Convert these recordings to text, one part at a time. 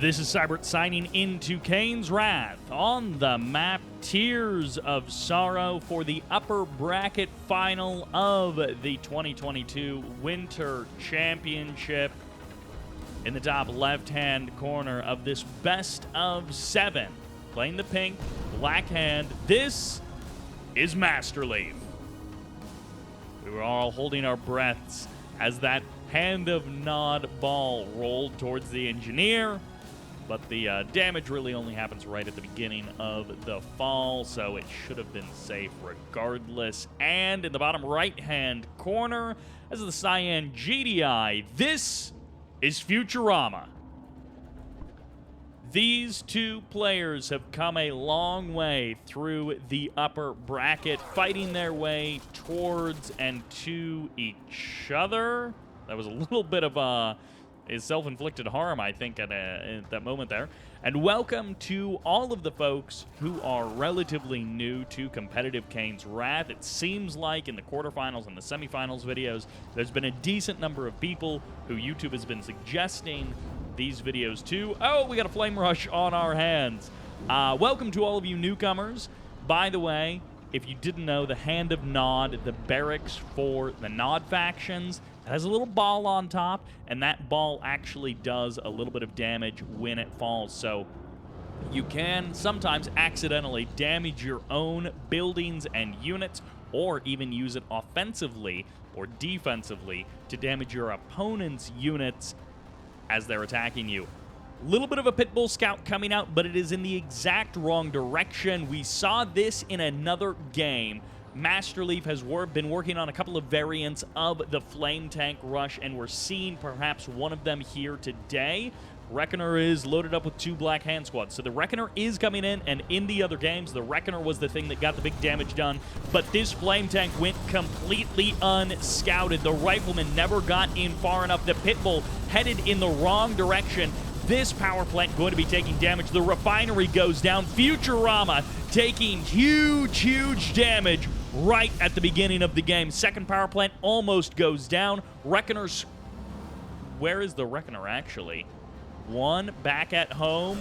This is Sybert signing into Kane's Wrath on the map Tears of Sorrow for the upper bracket final of the 2022 Winter Championship. In the top left-hand corner of this best of 7, playing the pink, black hand, this is Masterleaf. We were all holding our breaths as that hand of nod ball rolled towards the engineer. But the damage really only happens right at the beginning of the fall, so it should have been safe regardless. And in the bottom right-hand corner, as the Cyan GDI, this is Futurama. These two players have come a long way through the upper bracket, fighting their way towards and to each other. That was a little bit of a self-inflicted harm, I think, at that moment there. And welcome to all of the folks who are relatively new to competitive Kane's Wrath. It seems like in the quarterfinals and the semifinals videos, there's been a decent number of people who YouTube has been suggesting these videos to. Oh, we got a flame rush on our hands. Welcome to all of you newcomers. By the way, if you didn't know, the Hand of Nod, the barracks for the Nod factions, it has a little ball on top, and that ball actually does a little bit of damage when it falls. So you can sometimes accidentally damage your own buildings and units, or even use it offensively or defensively to damage your opponent's units as they're attacking you. A little bit of a Pitbull Scout coming out, but it is in the exact wrong direction. We saw this in another game. Masterleaf has been working on a couple of variants of the Flame Tank Rush, and we're seeing perhaps one of them here today. Reckoner is loaded up with 2 black hand squads. So the Reckoner is coming in, and in the other games, the Reckoner was the thing that got the big damage done. But this Flame Tank went completely unscouted. The Rifleman never got in far enough. The Pitbull headed in the wrong direction. This power plant going to be taking damage. The refinery goes down. Futurama taking huge damage right at the beginning of the game. Second power plant almost goes down. Reckoners. Where is the Reckoner actually? One back at home.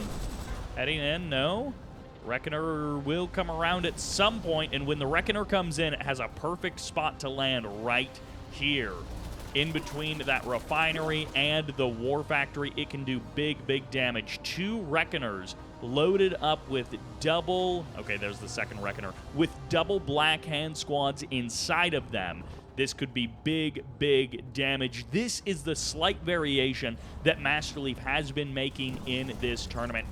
Heading in, no. Reckoner will come around at some point, and when the Reckoner comes in, it has a perfect spot to land right here. In between that refinery and the war factory, it can do big damage. 2 Reckoners loaded up with double, okay, there's the second Reckoner, with double black hand squads inside of them. This could be big damage. This is the slight variation that Masterleaf has been making in this tournament.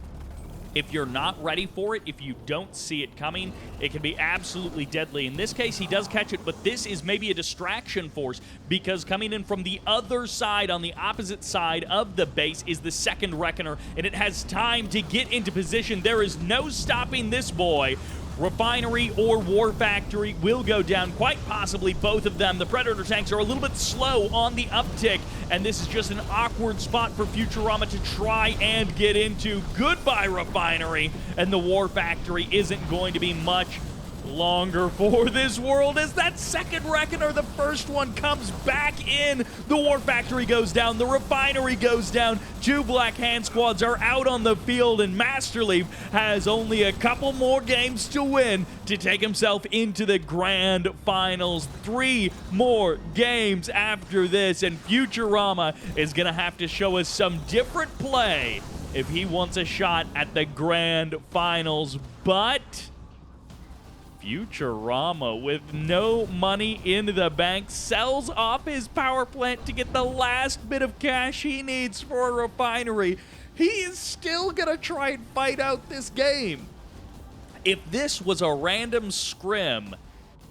If you're not ready for it, if you don't see it coming, it can be absolutely deadly. In this case, he does catch it, but this is maybe a distraction force, because coming in from the other side, on the opposite side of the base, is the second Reckoner, and it has time to get into position. There is no stopping this boy. Refinery or War Factory will go down, quite possibly both of them. The Predator tanks are a little bit slow on the uptick, and this is just an awkward spot for Futurama to try and get into. Goodbye, Refinery, and the War Factory isn't going to be much longer for this world as that second Reckoner, the first one, comes back in. The War Factory goes down, the Refinery goes down, 2 black hand squads are out on the field, and Masterleaf has only a couple more games to win to take himself into the grand finals. 3 more games after this, and Futurama is gonna have to show us some different play if he wants a shot at the grand finals. But Futurama, with no money in the bank, sells off his power plant to get the last bit of cash he needs for a refinery. He is still gonna try and fight out this game. If this was a random scrim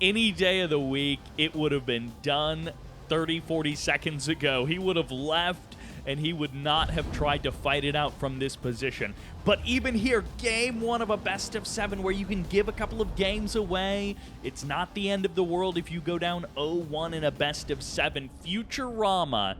any day of the week, it would have been done 30-40 seconds ago. He would have left, and he would not have tried to fight it out from this position. But even here, game 1 of a best of 7 where you can give a couple of games away, it's not the end of the world if you go down 0-1 in a best of 7. Futurama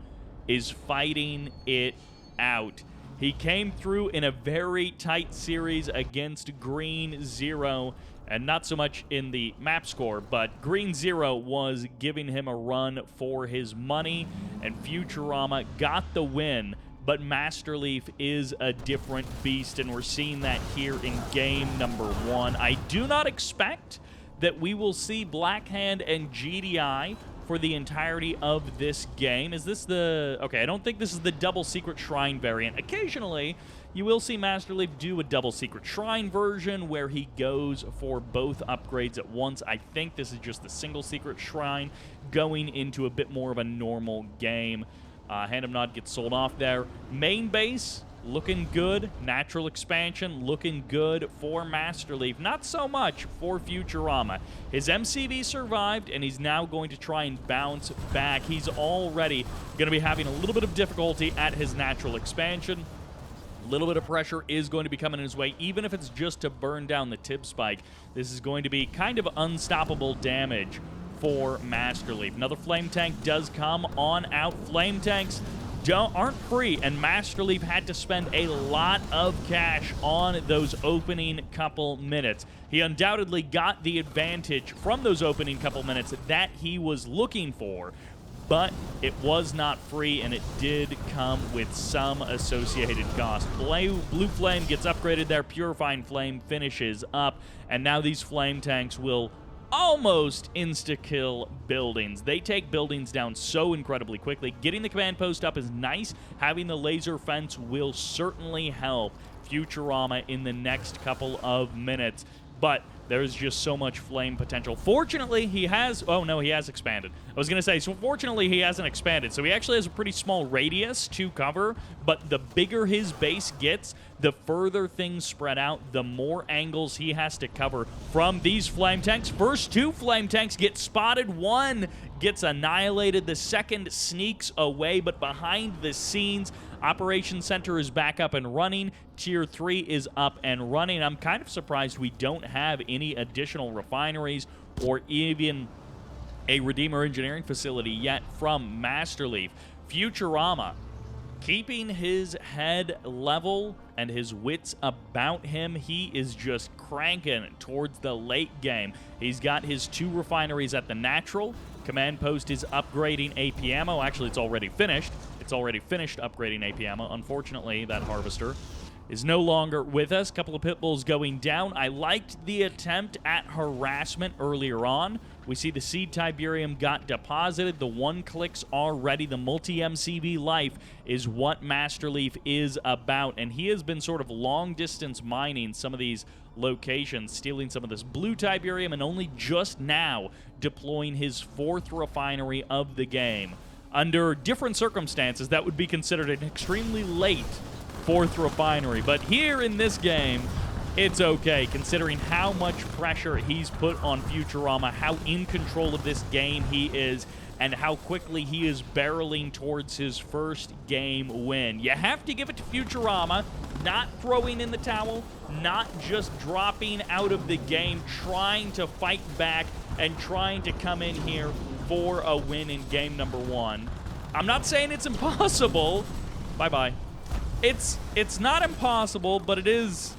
is fighting it out. He came through in a very tight series against Green 0, and not so much in the map score, but Green 0 was giving him a run for his money, and Futurama got the win but Masterleaf is a different beast, and we're seeing that here in game number 1. I do not expect that we will see Blackhand and GDI for the entirety of this game. Is this the... Okay, I don't think this is the double secret shrine variant. Occasionally, you will see Masterleaf do a double secret shrine version where he goes for both upgrades at once. I think this is just the single secret shrine going into a bit more of a normal game. Hand of Nod gets sold off there. Main base, looking good. Natural expansion, looking good for Masterleaf. Not so much for Futurama. His MCV survived, and he's now going to try and bounce back. He's already going to be having a little bit of difficulty at his natural expansion. A little bit of pressure is going to be coming his way, even if it's just to burn down the tip spike. This is going to be kind of unstoppable damage for Masterleaf. Another flame tank does come on out. Flame tanks aren't free, and Masterleaf had to spend a lot of cash on those opening couple minutes. He undoubtedly got the advantage from those opening couple minutes that he was looking for, but it was not free, and it did come with some associated cost. Blue Flame gets upgraded there. Purifying Flame finishes up, and now these flame tanks will almost insta-kill buildings. They take buildings down so incredibly quickly. Getting the command post up is nice. Having the laser fence will certainly help Futurama in the next couple of minutes, but there's just so much flame potential. Fortunately, he has... Oh, no, he has expanded. I was going to say, so fortunately, he hasn't expanded. So he actually has a pretty small radius to cover, but the bigger his base gets, the further things spread out, the more angles he has to cover from these flame tanks. First 2 flame tanks get spotted. One gets annihilated. The second sneaks away, but behind the scenes, Operations Center is back up and running. Tier 3 is up and running. I'm kind of surprised we don't have any additional refineries or even a Redeemer Engineering facility yet from Masterleaf. Futurama keeping his head level and his wits about him. He is just cranking towards the late game. He's got his 2 refineries at the natural. Command post is upgrading AP ammo. Actually, it's already finished. It's already finished upgrading AP ammo. Unfortunately, that harvester is no longer with us. Couple of pit bulls going down. I liked the attempt at harassment earlier on. We see the seed Tiberium got deposited. The 1 clicks are ready. The multi-MCB life is what Masterleaf is about, and he has been sort of long-distance mining some of these locations, stealing some of this blue Tiberium, and only just now deploying his 4th refinery of the game. Under different circumstances, that would be considered an extremely late 4th refinery, but here in this game, it's okay, considering how much pressure he's put on Futurama, how in control of this game he is, and how quickly he is barreling towards his first game win. You have to give it to Futurama, not throwing in the towel, not just dropping out of the game, trying to fight back and trying to come in here for a win in game number 1. I'm not saying it's impossible. Bye-bye. It's not impossible, but it is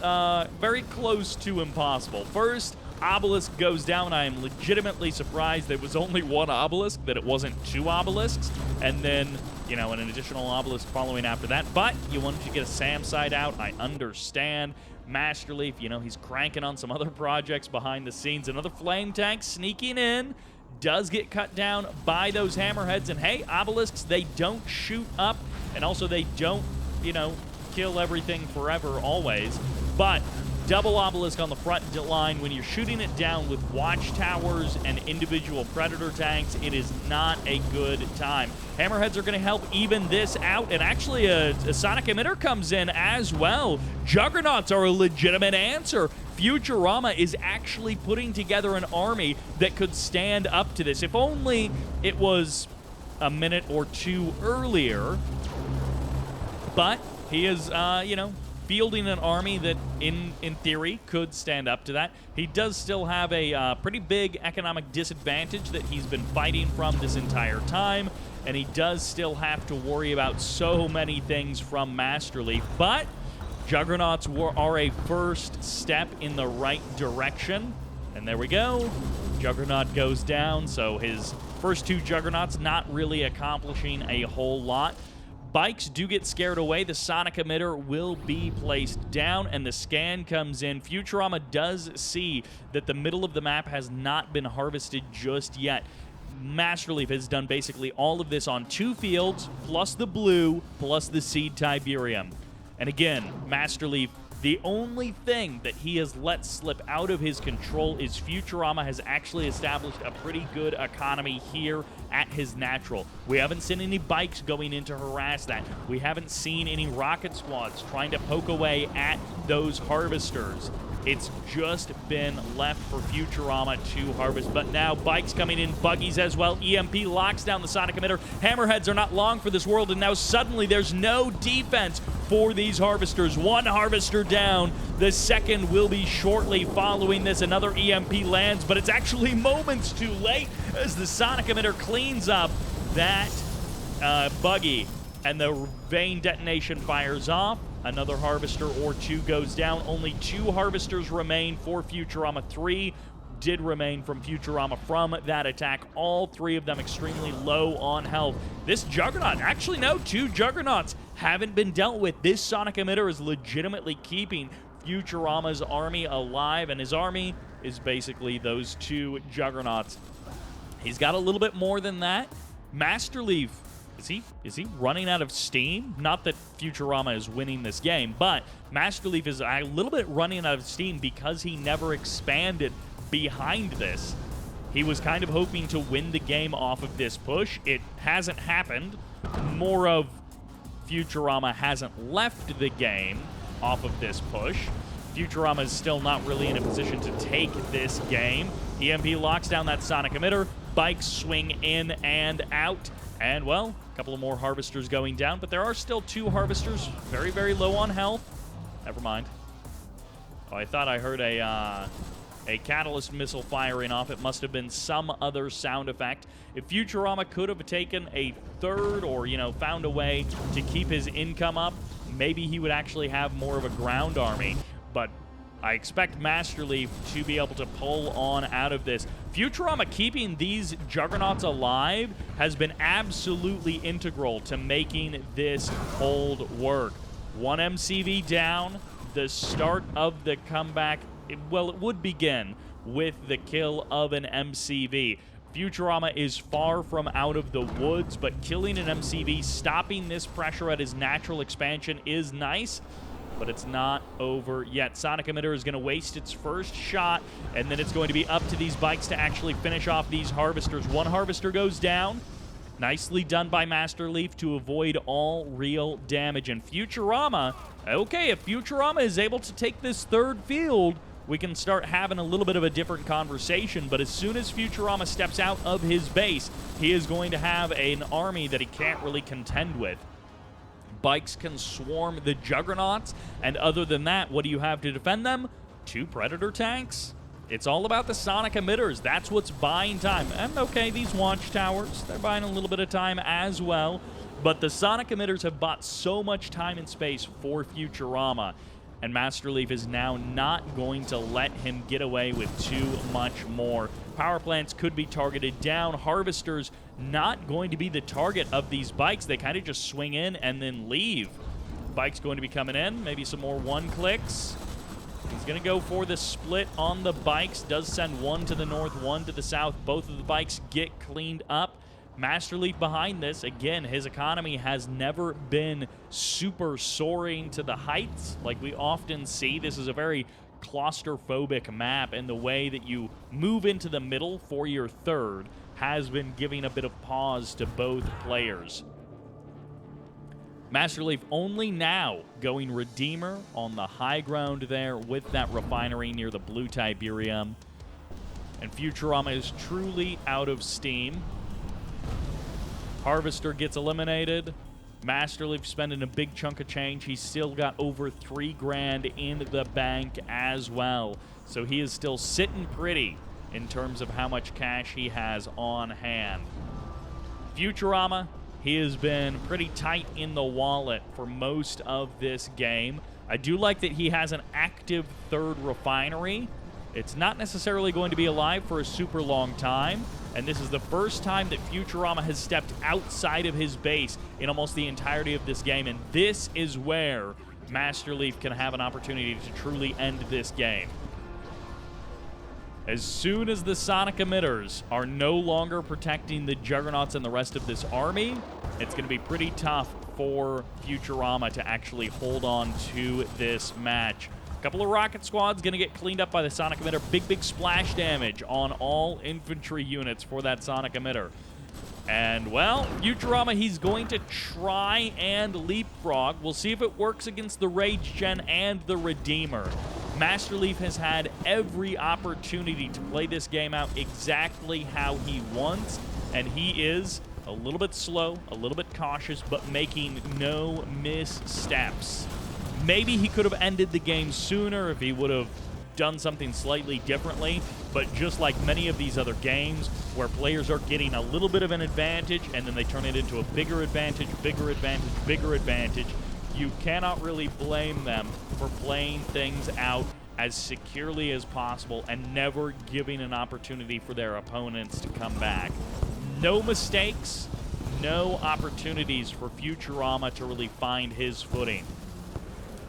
very close to impossible. First, Obelisk goes down. I am legitimately surprised there was only 1 obelisk, that it wasn't 2 obelisks, and then, you know, an additional obelisk following after that. But you wanted to get a SAM site out. I understand. Masterleaf, you know, he's cranking on some other projects behind the scenes. Another flame tank sneaking in. Does get cut down by those hammerheads. And hey, obelisks, they don't shoot up, and also they don't, you know, kill everything forever, always. But double obelisk on the front line, when you're shooting it down with watchtowers and individual predator tanks, it is not a good time. Hammerheads are going to help even this out, and actually a sonic emitter comes in as well. Juggernauts are a legitimate answer. Futurama is actually putting together an army that could stand up to this. If only it was a minute or 2 earlier. But he is, you know, fielding an army that, in theory, could stand up to that. He does still have a pretty big economic disadvantage that he's been fighting from this entire time, and he does still have to worry about so many things from Masterleaf. But Juggernauts are a first step in the right direction, and there we go. Juggernaut goes down, so his first 2 Juggernauts not really accomplishing a whole lot. Bikes do get scared away. The sonic emitter will be placed down, and the scan comes in. Futurama does see that the middle of the map has not been harvested just yet. Masterleaf has done basically all of this on 2 fields, plus the blue, plus the seed Tiberium. And again, Masterleaf, the only thing that he has let slip out of his control is Futurama has actually established a pretty good economy here at his natural. We haven't seen any bikes going in to harass that. We haven't seen any rocket squads trying to poke away at those harvesters. It's just been left for Futurama to harvest. But now bikes coming in, buggies as well. EMP locks down the sonic emitter. Hammerheads are not long for this world, and now suddenly there's no defense for these harvesters. 1 harvester down. The second will be shortly following this. Another EMP lands, but it's actually moments too late as the sonic emitter cleans up that buggy, and the vein detonation fires off. Another harvester or 2 goes down. Only 2 harvesters remain for Futurama. 3 did remain from Futurama from that attack. All 3 of them extremely low on health. This Juggernaut, actually no, 2 Juggernauts haven't been dealt with. This sonic emitter is legitimately keeping Futurama's army alive, and his army is basically those 2 Juggernauts. He's got a little bit more than that. Masterleaf, is he running out of steam? Not that Futurama is winning this game, but Masterleaf is a little bit running out of steam because he never expanded behind this. He was kind of hoping to win the game off of this push. It hasn't happened. More of Futurama hasn't left the game off of this push. Futurama is still not really in a position to take this game. EMP locks down that sonic emitter. Bikes swing in and out. And, well, a couple of more harvesters going down, but there are still 2 harvesters very, very low on health. Never mind. Oh, I thought I heard a catalyst missile firing off. It must have been some other sound effect. If Futurama could have taken a 3rd or, found a way to keep his income up, maybe he would actually have more of a ground army. But I expect Masterleaf to be able to pull on out of this. Futurama keeping these Juggernauts alive has been absolutely integral to making this hold work. 1 MCV down. The start of the comeback, it would begin with the kill of an MCV. Futurama is far from out of the woods, but killing an MCV, stopping this pressure at his natural expansion is nice, but it's not over yet. Sonic Emitter is going to waste its first shot, and then it's going to be up to these bikes to actually finish off these harvesters. 1 harvester goes down. Nicely done by Masterleaf to avoid all real damage. And Futurama, okay, if Futurama is able to take this 3rd field, we can start having a little bit of a different conversation. But as soon as Futurama steps out of his base, he is going to have an army that he can't really contend with. Bikes can swarm the Juggernauts, and other than that, what do you have to defend them? 2 Predator tanks? It's all about the sonic emitters. That's what's buying time. And okay, these watchtowers, they're buying a little bit of time as well. But the sonic emitters have bought so much time and space for Futurama. And Masterleaf is now not going to let him get away with too much more. Power plants could be targeted down. Harvesters not going to be the target of these bikes. They kind of just swing in and then leave. Bike's going to be coming in. Maybe some more 1-clicks. He's going to go for the split on the bikes. Does send 1 to the north, 1 to the south. Both of the bikes get cleaned up. Masterleaf behind this. Again, his economy has never been super soaring to the heights like we often see. This is a very claustrophobic map, and the way that you move into the middle for your 3rd has been giving a bit of pause to both players. Masterleaf only now going Redeemer on the high ground there with that refinery near the blue Tiberium. And Futurama is truly out of steam. Harvester gets eliminated. Masterleaf spending a big chunk of change. He's still got over $3,000 in the bank as well. So he is still sitting pretty in terms of how much cash he has on hand. Futurama, he has been pretty tight in the wallet for most of this game. I do like that he has an active 3rd refinery. It's not necessarily going to be alive for a super long time, and this is the first time that Futurama has stepped outside of his base in almost the entirety of this game, and this is where Masterleaf can have an opportunity to truly end this game. As soon as the sonic emitters are no longer protecting the Juggernauts and the rest of this army, it's going to be pretty tough for Futurama to actually hold on to this match. A couple of rocket squads going to get cleaned up by the sonic emitter. Big splash damage on all infantry units for that sonic emitter. And, well, Futurama, he's going to try and leapfrog. We'll see if it works against the Rage Gen and the Redeemer. Masterleaf has had every opportunity to play this game out exactly how he wants, and he is a little bit slow, a little bit cautious, but making no missteps. Maybe he could have ended the game sooner if he would have done something slightly differently, but just like many of these other games where players are getting a little bit of an advantage and then they turn it into a bigger advantage, bigger advantage, bigger advantage, you cannot really blame them for playing things out as securely as possible and never giving an opportunity for their opponents to come back. No mistakes, no opportunities for Futurama to really find his footing.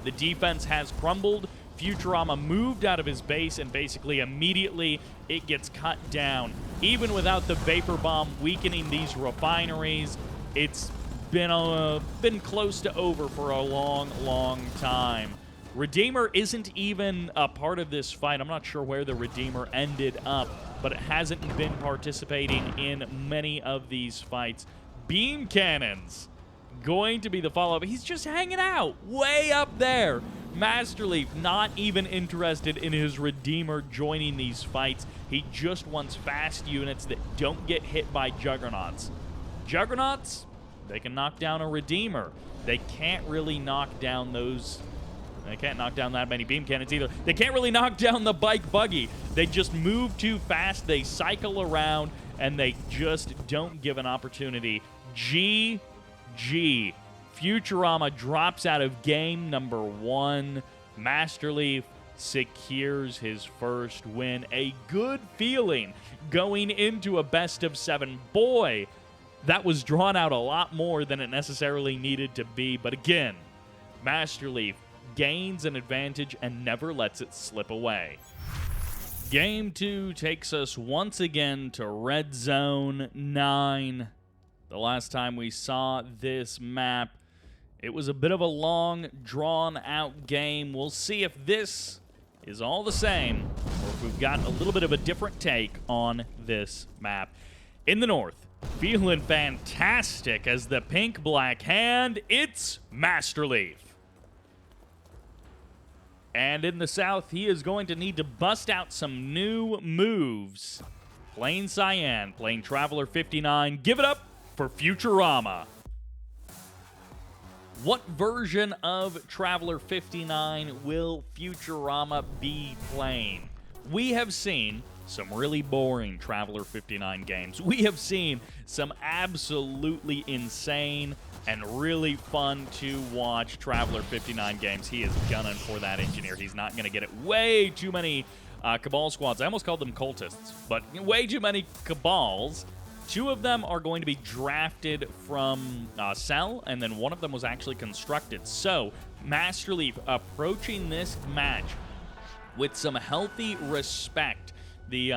The defense has crumbled. Futurama moved out of his base, and basically immediately it gets cut down. Even without the vapor bomb weakening these refineries, it's been close to over for a long time. Redeemer isn't even a part of this fight. I'm not sure where the Redeemer ended up, but it hasn't been participating in many of these fights. Beam cannons going to be the follow-up. He's just hanging out way up there. Masterleaf not even interested in his Redeemer joining these fights. He just wants fast units that don't get hit by Juggernauts. Juggernauts, they can knock down a Redeemer. They can't really knock down those... They can't knock down that many beam cannons either. They can't really knock down the bike buggy. They just move too fast. They cycle around, and they just don't give an opportunity. GG. Futurama drops out of game number 1. Masterleaf secures his first win. A good feeling going into a best of 7. Boy, that was drawn out a lot more than it necessarily needed to be. But again, Masterleaf gains an advantage and never lets it slip away. Game 2 takes us once again to Red Zone 9. The last time we saw this map, it was a bit of a long, drawn-out game. We'll see if this is all the same, or if we've got a little bit of a different take on this map. In the north, feeling fantastic as the pink-black hand, it's Masterleaf. And in the south, he is going to need to bust out some new moves. Playing Cyan, playing Traveler 59. Give it up for Futurama. What version of Traveler 59 will Futurama be playing? We have seen some really boring Traveler 59 games. We have seen some absolutely insane and really fun to watch Traveler 59 games. He is gunning for that engineer. He's not going to get it. Way too many Cabal squads. I almost called them cultists, but way too many Cabals. 2 of them are going to be drafted from Cell, and then one of them was actually constructed. So, Masterleaf approaching this match with some healthy respect. The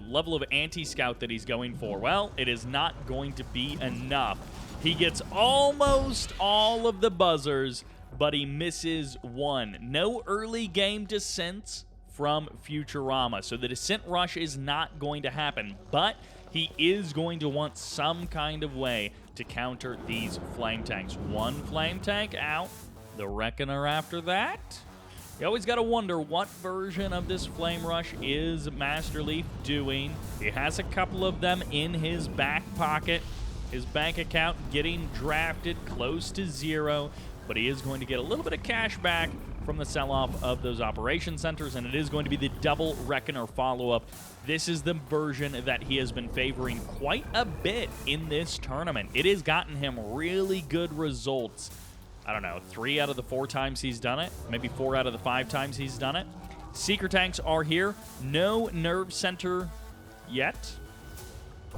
level of anti-scout that he's going for, well, it is not going to be enough. He gets almost all of the buzzers, but he misses one. No early game descents from Futurama, so the descent rush is not going to happen, but he is going to want some kind of way to counter these flame tanks. One flame tank out, the Reckoner after that. You always got to wonder what version of this flame rush is Masterleaf doing. He has a couple of them in his back pocket. His bank account getting drafted close to 0, but he is going to get a little bit of cash back from the sell-off of those operation centers, and it is going to be the double Reckoner follow-up. This is the version that he has been favoring quite a bit in this tournament. It has gotten him really good results. I don't know, 3 out of the 4 times he's done it, maybe 4 out of the 5 times he's done it. Seeker tanks are here. No nerve center yet.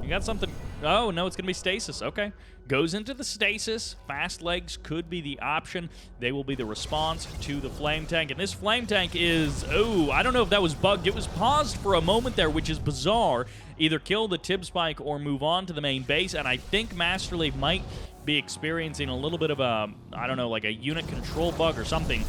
You got something. Oh, no, it's going to be stasis. Okay. Goes into the stasis. Fast legs could be the option. They will be the response to the flame tank. And this flame tank is, oh, I don't know if that was bugged. It was paused for a moment there, which is bizarre. Either kill the Tib Spike or move on to the main base. And I think Masterleaf might be experiencing a little bit of a, I don't know, like a unit control bug or something.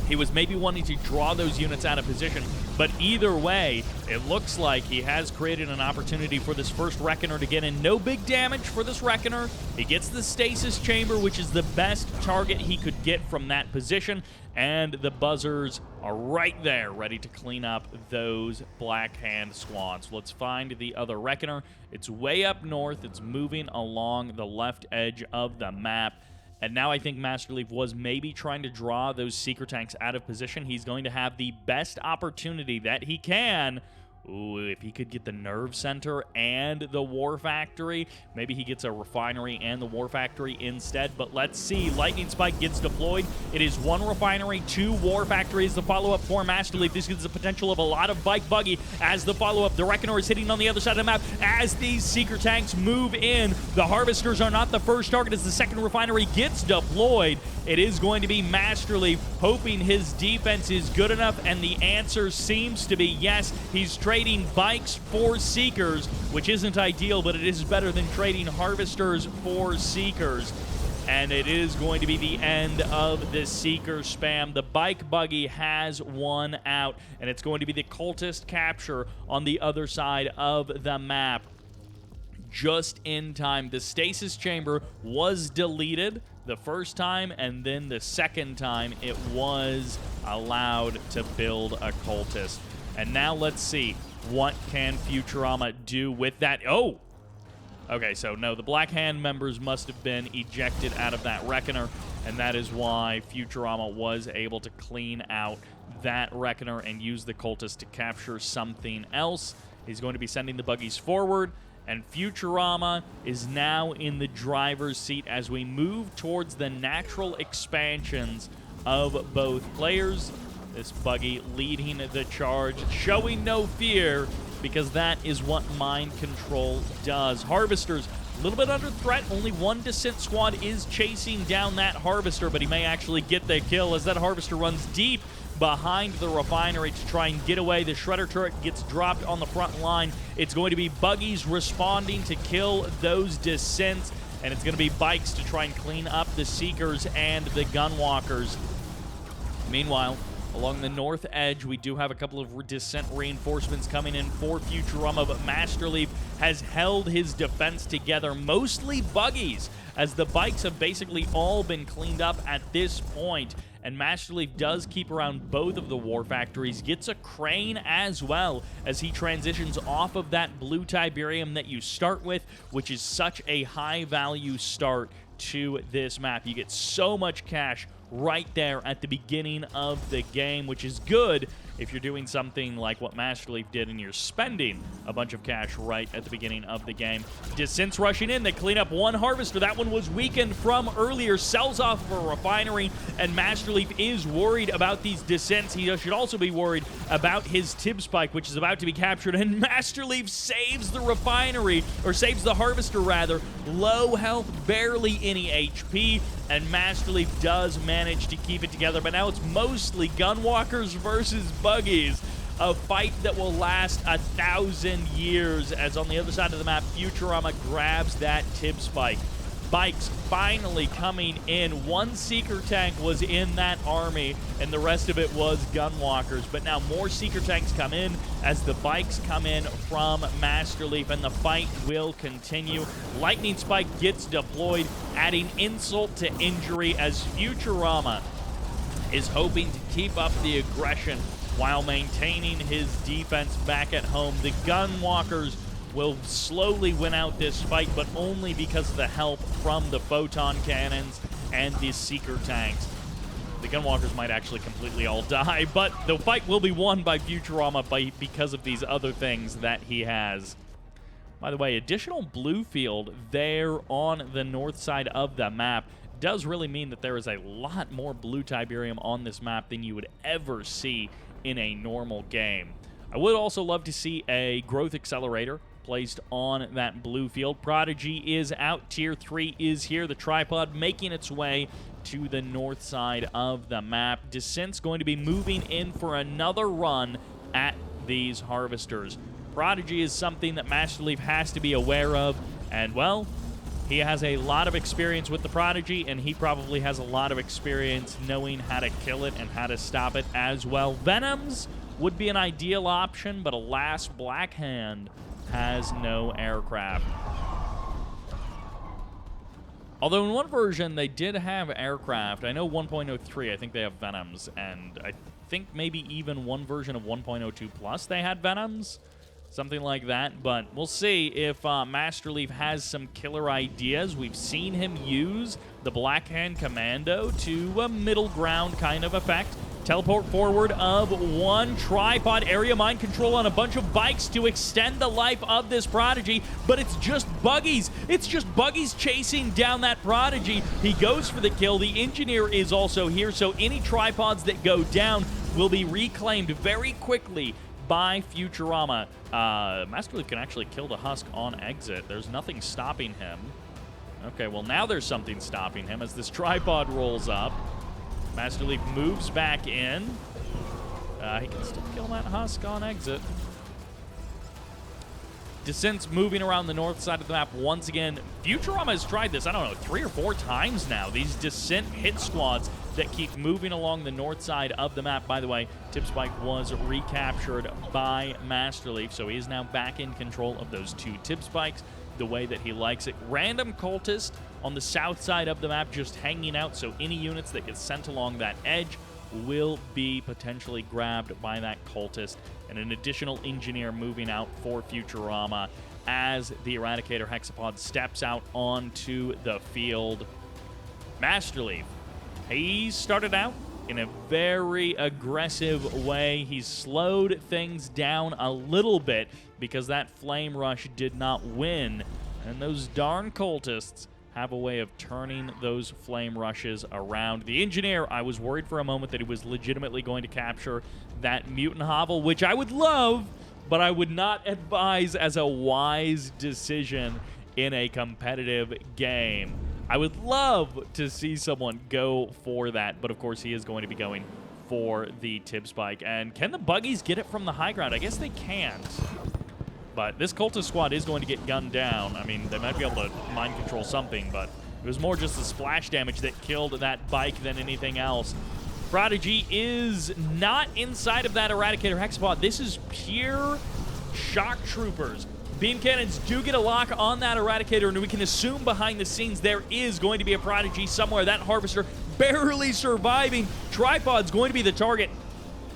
He was maybe wanting to draw those units out of position, but either way, it looks like he has created an opportunity for this first Reckoner to get in. No big damage for this Reckoner. He gets the stasis chamber, which is the best target he could get from that position, and the buzzers are right there, ready to clean up those Black Hand squads. Let's find the other Reckoner. It's way up north. It's moving along the left edge of the map. And now I think Masterleaf was maybe trying to draw those Seeker tanks out of position. He's going to have the best opportunity that he can. Ooh, if he could get the Nerve Center and the War Factory, maybe he gets a Refinery and the War Factory instead. But let's see. Lightning Spike gets deployed. It is 1 Refinery, 2 War Factories. The follow-up for Masterleaf. This gives the potential of a lot of Bike Buggy as the follow-up. The Reckoner is hitting on the other side of the map as these Seeker tanks move in. The Harvesters are not the first target as the second Refinery gets deployed. It is going to be Masterleaf hoping his defense is good enough, and the answer seems to be yes. He's trading bikes for Seekers, which isn't ideal, but it is better than trading Harvesters for Seekers. And it is going to be the end of the Seeker spam. The Bike Buggy has won out, and it's going to be the Cultist capture on the other side of the map. Just in time. The Stasis Chamber was deleted the first time, and then the second time it was allowed to build a Cultist. And now let's see, what can Futurama do with that? Oh! Okay, so no, the Black Hand members must have been ejected out of that Reckoner, and that is why Futurama was able to clean out that Reckoner and use the Cultist to capture something else. He's going to be sending the buggies forward, and Futurama is now in the driver's seat as we move towards the natural expansions of both players. This buggy leading the charge, showing no fear, because that is what mind control does. Harvesters, a little bit under threat. Only 1 Descent squad is chasing down that Harvester, but he may actually get the kill as that Harvester runs deep behind the Refinery to try and get away. The Shredder turret gets dropped on the front line. It's going to be buggies responding to kill those Descents, and it's going to be bikes to try and clean up the Seekers and the Gunwalkers. Meanwhile, along the north edge, we do have a couple of Descent reinforcements coming in for Futurama, but Masterleaf has held his defense together, mostly buggies, as the bikes have basically all been cleaned up at this point. And Masterleaf does keep around both of the War Factories, gets a crane as well as he transitions off of that blue Tiberium that you start with, which is such a high-value start to this map. You get so much cash right there at the beginning of the game, which is good if you're doing something like what Masterleaf did and you're spending a bunch of cash right at the beginning of the game. Descents rushing in. They clean up 1 Harvester. That one was weakened from earlier. Sells off of a Refinery, and Masterleaf is worried about these Descents. He should also be worried about his Tib Spike, which is about to be captured, and Masterleaf saves the Refinery, or saves the Harvester, rather. Low health, barely any HP, and Masterleaf does manage to keep it together, but now it's mostly Gunwalkers versus buggies. A fight that will last 1,000 years, as on the other side of the map, Futurama grabs that Tib Spike. Bikes finally coming in. 1 Seeker tank was in that army, and the rest of it was Gunwalkers. But now more Seeker tanks come in as the bikes come in from Masterleaf, and the fight will continue. Lightning Spike gets deployed, adding insult to injury as Futurama is hoping to keep up the aggression while maintaining his defense back at home. The Gunwalkers will slowly win out this fight, but only because of the help from the photon cannons and the Seeker tanks. The Gunwalkers might actually completely all die, but the fight will be won by Futurama because of these other things that he has. By the way, additional blue field there on the north side of the map does really mean that there is a lot more blue Tiberium on this map than you would ever see in a normal game. I would also love to see a growth accelerator placed on that blue field. Prodigy is out. Tier 3 is here. The tripod making its way to the north side of the map. Descent's going to be moving in for another run at these harvesters. Prodigy is something that Masterleaf has to be aware of, and, well, he has a lot of experience with the Prodigy, and he probably has a lot of experience knowing how to kill it and how to stop it as well. Venoms would be an ideal option, but alas, Blackhand has no aircraft. Although in one version, they did have aircraft. I know 1.03, I think they have Venoms, and I think maybe even one version of 1.02 Plus they had Venoms. Something like that, but we'll see if Masterleaf has some killer ideas. We've seen him use the Blackhand Commando to a middle ground kind of effect. Teleport forward of one tripod, area mind control on a bunch of bikes to extend the life of this Prodigy, but it's just buggies. It's just buggies chasing down that Prodigy. He goes for the kill. The engineer is also here, so any tripods that go down will be reclaimed very quickly by Futurama. Masterleaf can actually kill the Husk on exit. There's nothing stopping him. Okay, well now there's something stopping him as this tripod rolls up. Masterleaf moves back in. He can still kill that Husk on exit. Descent's moving around the north side of the map once again. Futurama has tried this, I don't know, 3 or 4 times now. These Descent hit squads that keep moving along the north side of the map. By the way, Tipspike was recaptured by Masterleaf, so he is now back in control of those 2 Tipspikes the way that he likes it. Random cultist on the south side of the map just hanging out, so any units that get sent along that edge will be potentially grabbed by that cultist. And an additional engineer moving out for Futurama as the Eradicator Hexapod steps out onto the field. Masterleaf, he started out in a very aggressive way. He slowed things down a little bit because that flame rush did not win. And those darn cultists have a way of turning those flame rushes around. The engineer, I was worried for a moment that he was legitimately going to capture that mutant hovel, which I would love, but I would not advise as a wise decision in a competitive game. I would love to see someone go for that, but of course he is going to be going for the Tipspike. And can the buggies get it from the high ground? I guess they can't. But this cultist squad is going to get gunned down. I mean, they might be able to mind control something, but it was more just the splash damage that killed that bike than anything else. Prodigy is not inside of that Eradicator Hexapod. This is pure shock troopers. Beam cannons do get a lock on that Eradicator, and we can assume behind the scenes there is going to be a Prodigy somewhere. That Harvester barely surviving. Tripod's going to be the target.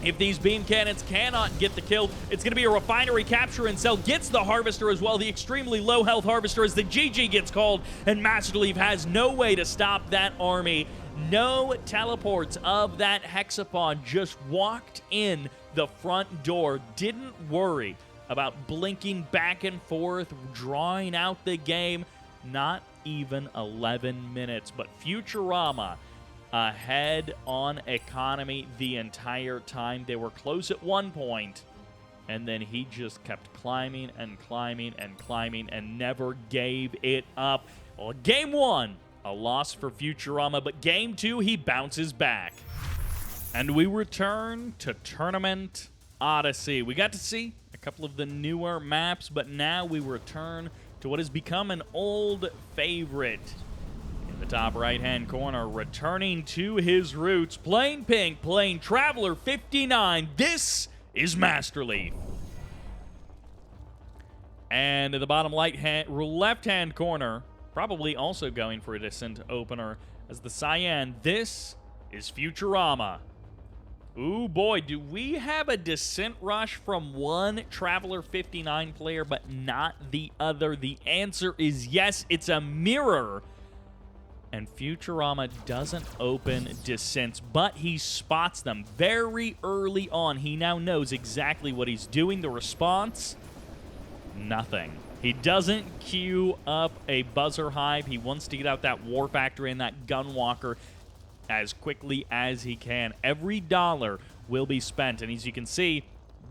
If these beam cannons cannot get the kill, it's going to be a refinery capture and sell. Gets the Harvester as well, the extremely low health Harvester, as the GG gets called, and Masterleaf has no way to stop that army. No teleports of that Hexapod, just walked in the front door, didn't worry about blinking back and forth, drawing out the game. Not even 11 minutes, but Futurama ahead on economy the entire time. They were close at one point, and then he just kept climbing and climbing and climbing and never gave it up. Well, game 1, a loss for Futurama, but game 2, he bounces back. And we return to Tournament Odyssey. We got to see a couple of the newer maps, but now we return to what has become an old favorite. In the top right-hand corner, returning to his roots, playing pink, playing Traveler 59, this is Masterleaf. And in the bottom left-hand corner, probably also going for a Descent opener as the Cyan, this is Futurama. Ooh, boy, do we have a Descent rush from one Traveler 59 player, but not the other? The answer is yes, it's a mirror. And Futurama doesn't open Descents, but he spots them very early on. He now knows exactly what he's doing. The response, nothing. He doesn't queue up a Buzzer Hive. He wants to get out that War Factory and that Gunwalker as quickly as he can. Every dollar will be spent, and as you can see,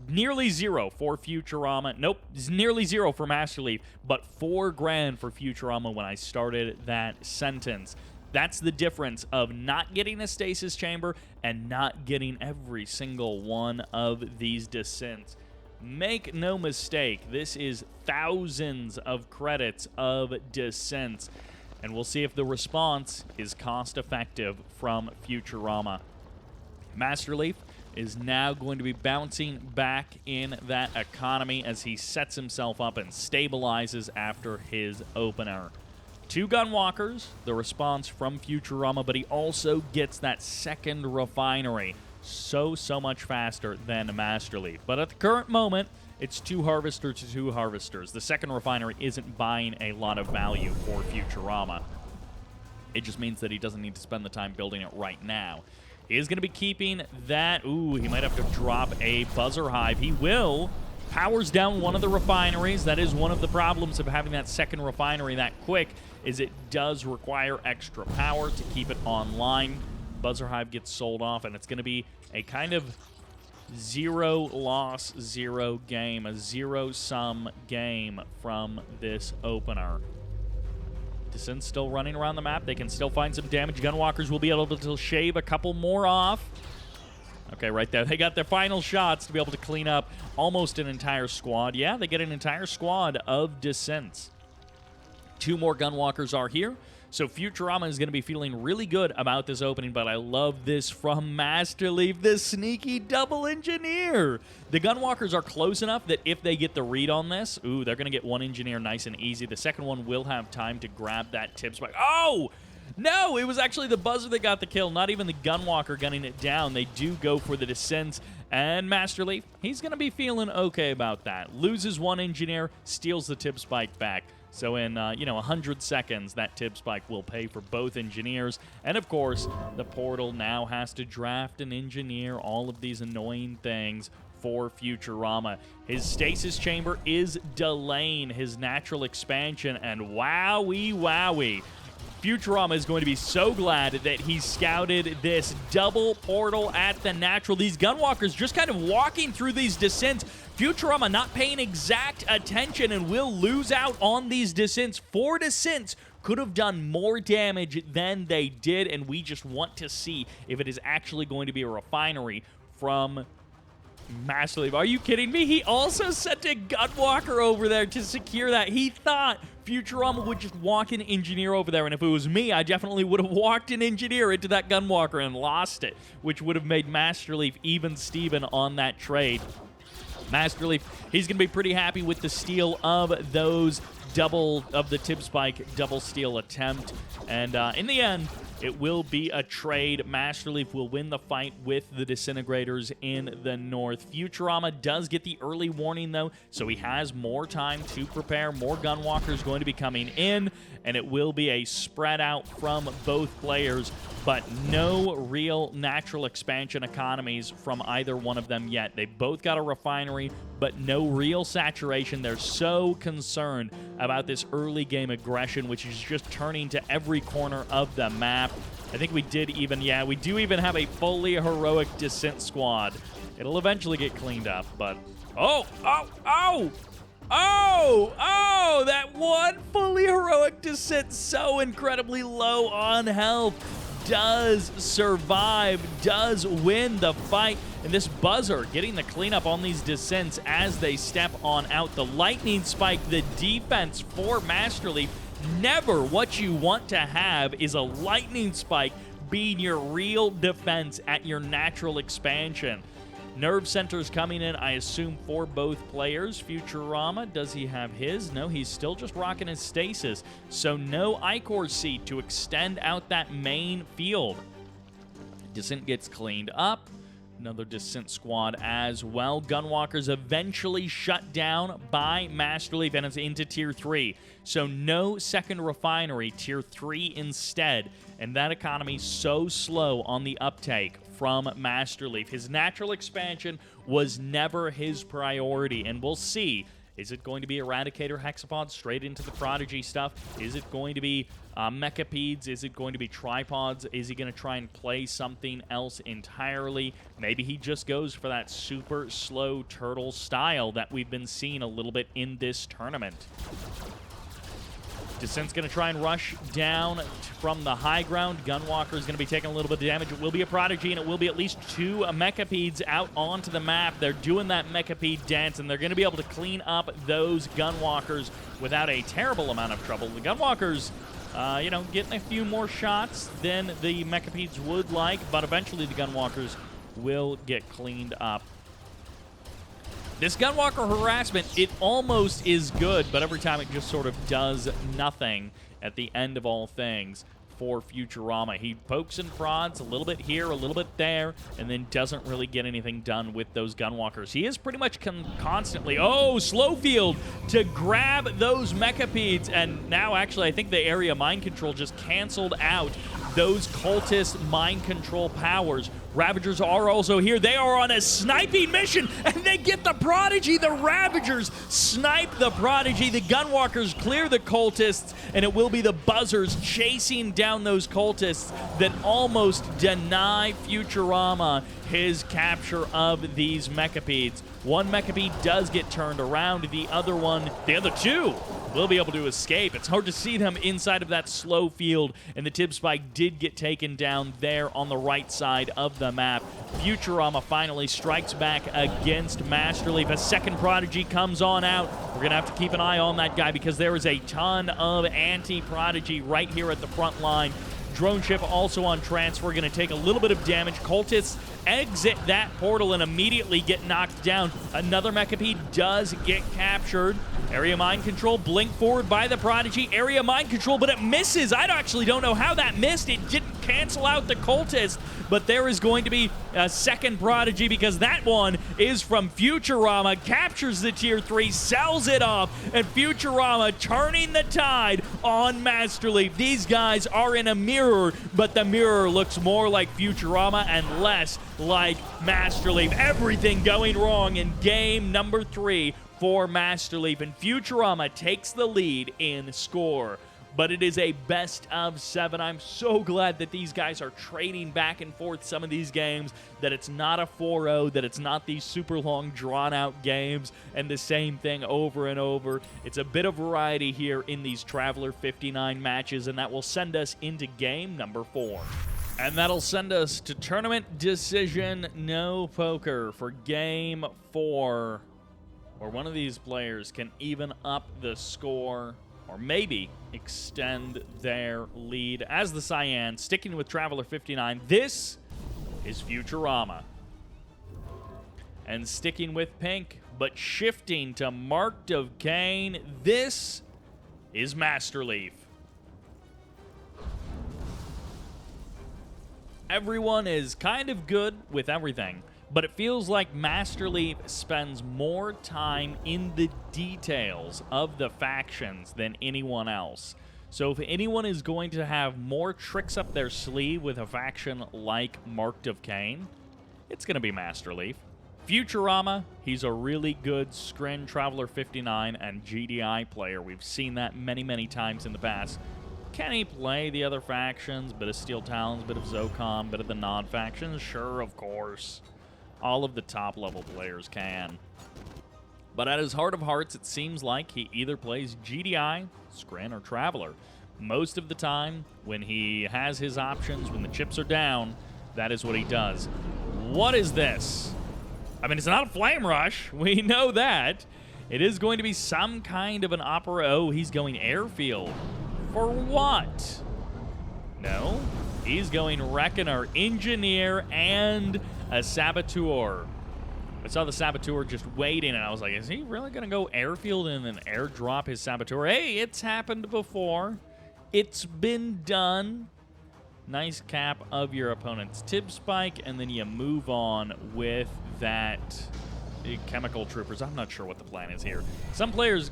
Nearly 0 for Futurama. Nope, it's nearly 0 for Masterleaf, but 4 grand for Futurama when I started that sentence. That's the difference of not getting a stasis chamber and not getting every single one of these descents. Make no mistake, this is thousands of credits of descents, and we'll see if the response is cost-effective from Futurama. Masterleaf is now going to be bouncing back in that economy as he sets himself up and stabilizes after his opener. 2 Gunwalkers, the response from Futurama, but he also gets that second refinery so much faster than Masterleaf. But at the current moment, it's 2 Harvesters to 2 Harvesters. The second refinery isn't buying a lot of value for Futurama. It just means that he doesn't need to spend the time building it right now. He is going to be keeping that. Ooh, he might have to drop a buzzer hive. He will. Powers down one of the refineries. That is one of the problems of having that second refinery that quick, is it does require extra power to keep it online. Buzzer hive gets sold off, and it's going to be a kind of 0 loss, 0 game, a 0-sum game from this opener. Descent's still running around the map. They can still find some damage. Gunwalkers will be able to shave a couple more off. Okay, right there. They got their final shots to be able to clean up almost an entire squad. Yeah, they get an entire squad of Descents. 2 more Gunwalkers are here. So Futurama is going to be feeling really good about this opening, but I love this from Masterleaf, this sneaky double engineer. The Gunwalkers are close enough that if they get the read on this, ooh, they're going to get 1 engineer nice and easy. The second one will have time to grab that tip spike. Oh! No, it was actually the buzzer that got the kill, not even the Gunwalker gunning it down. They do go for the descents, and Masterleaf, he's going to be feeling okay about that. Loses 1 engineer, steals the tip spike back. So in, 100 seconds, that tip spike will pay for both engineers. And, of course, the portal now has to draft an engineer, all of these annoying things for Futurama. His stasis chamber is delaying his natural expansion, and wowie. Futurama is going to be so glad that he scouted this double portal at the natural. These Gunwalkers just kind of walking through these descents. Futurama not paying exact attention and will lose out on these descents. 4 descents could have done more damage than they did, and we just want to see if it is actually going to be a refinery from Masterleaf. Are you kidding me? He also sent a Gunwalker over there to secure that. He thought Futurama would just walk an engineer over there, and if it was me, I definitely would have walked an engineer into that Gunwalker and lost it, which would have made Masterleaf even Steven on that trade. Masterleaf, he's going to be pretty happy with the steal of those the tip spike double steal attempt, and in the end, it will be a trade. Masterleaf will win the fight with the Disintegrators in the north. Futurama does get the early warning, though, so he has more time to prepare. More Gunwalkers going to be coming in, and it will be a spread out from both players, but no real natural expansion economies from either one of them yet. They both got a refinery, but no real saturation. They're so concerned about this early game aggression, which is just turning to every corner of the map. I think we do even have a fully heroic descent squad. It'll eventually get cleaned up, but that one fully heroic descent, so incredibly low on health, does survive, does win the fight. And this buzzer getting the cleanup on these descents as they step on out. The lightning spike, the defense for Masterleaf. Never what you want to have is a lightning spike being your real defense at your natural expansion. Nerve centers coming in, I assume, for both players. Futurama, does he have his? No, he's still just rocking his stasis. So no Ichor seat to extend out that main field. Descent gets cleaned up. Another Descent squad as well. Gunwalkers eventually shut down by Masterleaf, and it's into Tier 3. So no second refinery, Tier 3 instead. And that economy so slow on the uptake from Masterleaf. His natural expansion was never his priority, and we'll see. Is it going to be Eradicator Hexapod straight into the Prodigy stuff? Is it going to be Mechapeds? Is it going to be tripods? Is he going to try and play something else entirely? Maybe he just goes for that super slow turtle style that we've been seeing a little bit in this tournament. Descent's going to try and rush down from the high ground. Gunwalker is going to be taking a little bit of damage. It will be a Prodigy, and it will be at least 2 Mechapeds out onto the map. They're doing that Mechapede dance, and they're going to be able to clean up those Gunwalkers without a terrible amount of trouble. The Gunwalkers, you know, getting a few more shots than the Mechapeds would like, but eventually the Gunwalkers will get cleaned up. This Gunwalker harassment, it almost is good, but every time it just sort of does nothing at the end of all things for Futurama. He pokes and prods a little bit here, a little bit there, and then doesn't really get anything done with those Gunwalkers. He is pretty much constantly, oh, Slowfield to grab those Mechapeds, and now actually I think the area mind control just canceled out those cultist mind control powers. Ravagers are also here. They are on a sniping mission, and they get the Prodigy. The Ravagers snipe the Prodigy. The Gunwalkers clear the cultists, and it will be the Buzzers chasing down those cultists that almost deny Futurama his capture of these Mechapeds. One Mechapede does get turned around. The other 2 will be able to escape. It's hard to see them inside of that slow field, and the Tib Spike did get taken down there on the right side of the map. Futurama finally strikes back against Masterleaf. A second Prodigy comes on out. We're going to have to keep an eye on that guy because there is a ton of anti-Prodigy right here at the front line. Drone ship also on transfer, going to take a little bit of damage. Cultists exit that portal and immediately get knocked down. Another Mechapede does get captured. Area mind control, blink forward by the Prodigy. Area mind control, but it misses. I actually don't know how that missed. It didn't cancel out the cultist, but there is going to be a second Prodigy because that one is from Futurama. Captures the tier 3, sells it off, and Futurama turning the tide on Masterleaf. These guys are in a mirror, but the mirror looks more like Futurama and less like Masterleaf. Everything going wrong in game number 3 for Masterleaf, and Futurama takes the lead in score. But it is a best of 7. I'm so glad that these guys are trading back and forth some of these games, that it's not a 4-0, that it's not these super long drawn-out games and the same thing over and over. It's a bit of variety here in these Traveler 59 matches, and that will send us into game number 4. And that'll send us to tournament decision, no poker for game 4, where one of these players can even up the score or maybe extend their lead. As the Cyan, sticking with Traveler 59, this is Futurama. And sticking with Pink, but shifting to Marked of Kane, this is Masterleaf. Everyone is kind of good with everything, but it feels like Masterleaf spends more time in the details of the factions than anyone else. So if anyone is going to have more tricks up their sleeve with a faction like Marked of Kane, it's going to be Masterleaf. Futurama, he's a really good Scrin, Traveler 59, and GDI player. We've seen that many, many times in the past. Can he play the other factions? Bit of Steel Talons, bit of Zocon, bit of the non-factions? Sure, of course. All of the top-level players can. But at his heart of hearts, it seems like he either plays GDI, Scrin, or Traveler. Most of the time, when he has his options, when the chips are down, that is what he does. What is this? I mean, it's not a Flame Rush. We know that. It is going to be some kind of an opera. Oh, he's going Airfield. For what? No. He's going Reckoner, Engineer, and a Saboteur. I saw the Saboteur just waiting, and I was like, is he really going to go Airfield and then airdrop his Saboteur? Hey, it's happened before. It's been done. Nice cap of your opponent's Tib Spike, and then you move on with that Chemical Troopers. I'm not sure what the plan is here. Some players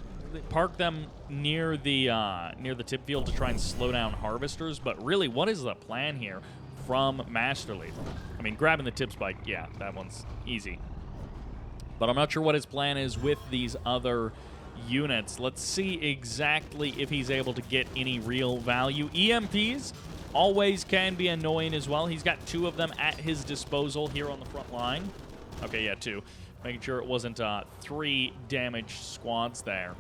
park them near the tip field to try and slow down harvesters, but really, what is the plan here from Masterleaf? I mean, grabbing the tip spike, yeah, that one's easy. But I'm not sure what his plan is with these other units. Let's see exactly if he's able to get any real value. EMPs always can be annoying as well. He's got 2 of them at his disposal here on the front line. Okay, yeah, 2. Making sure it wasn't 3 damaged squads there.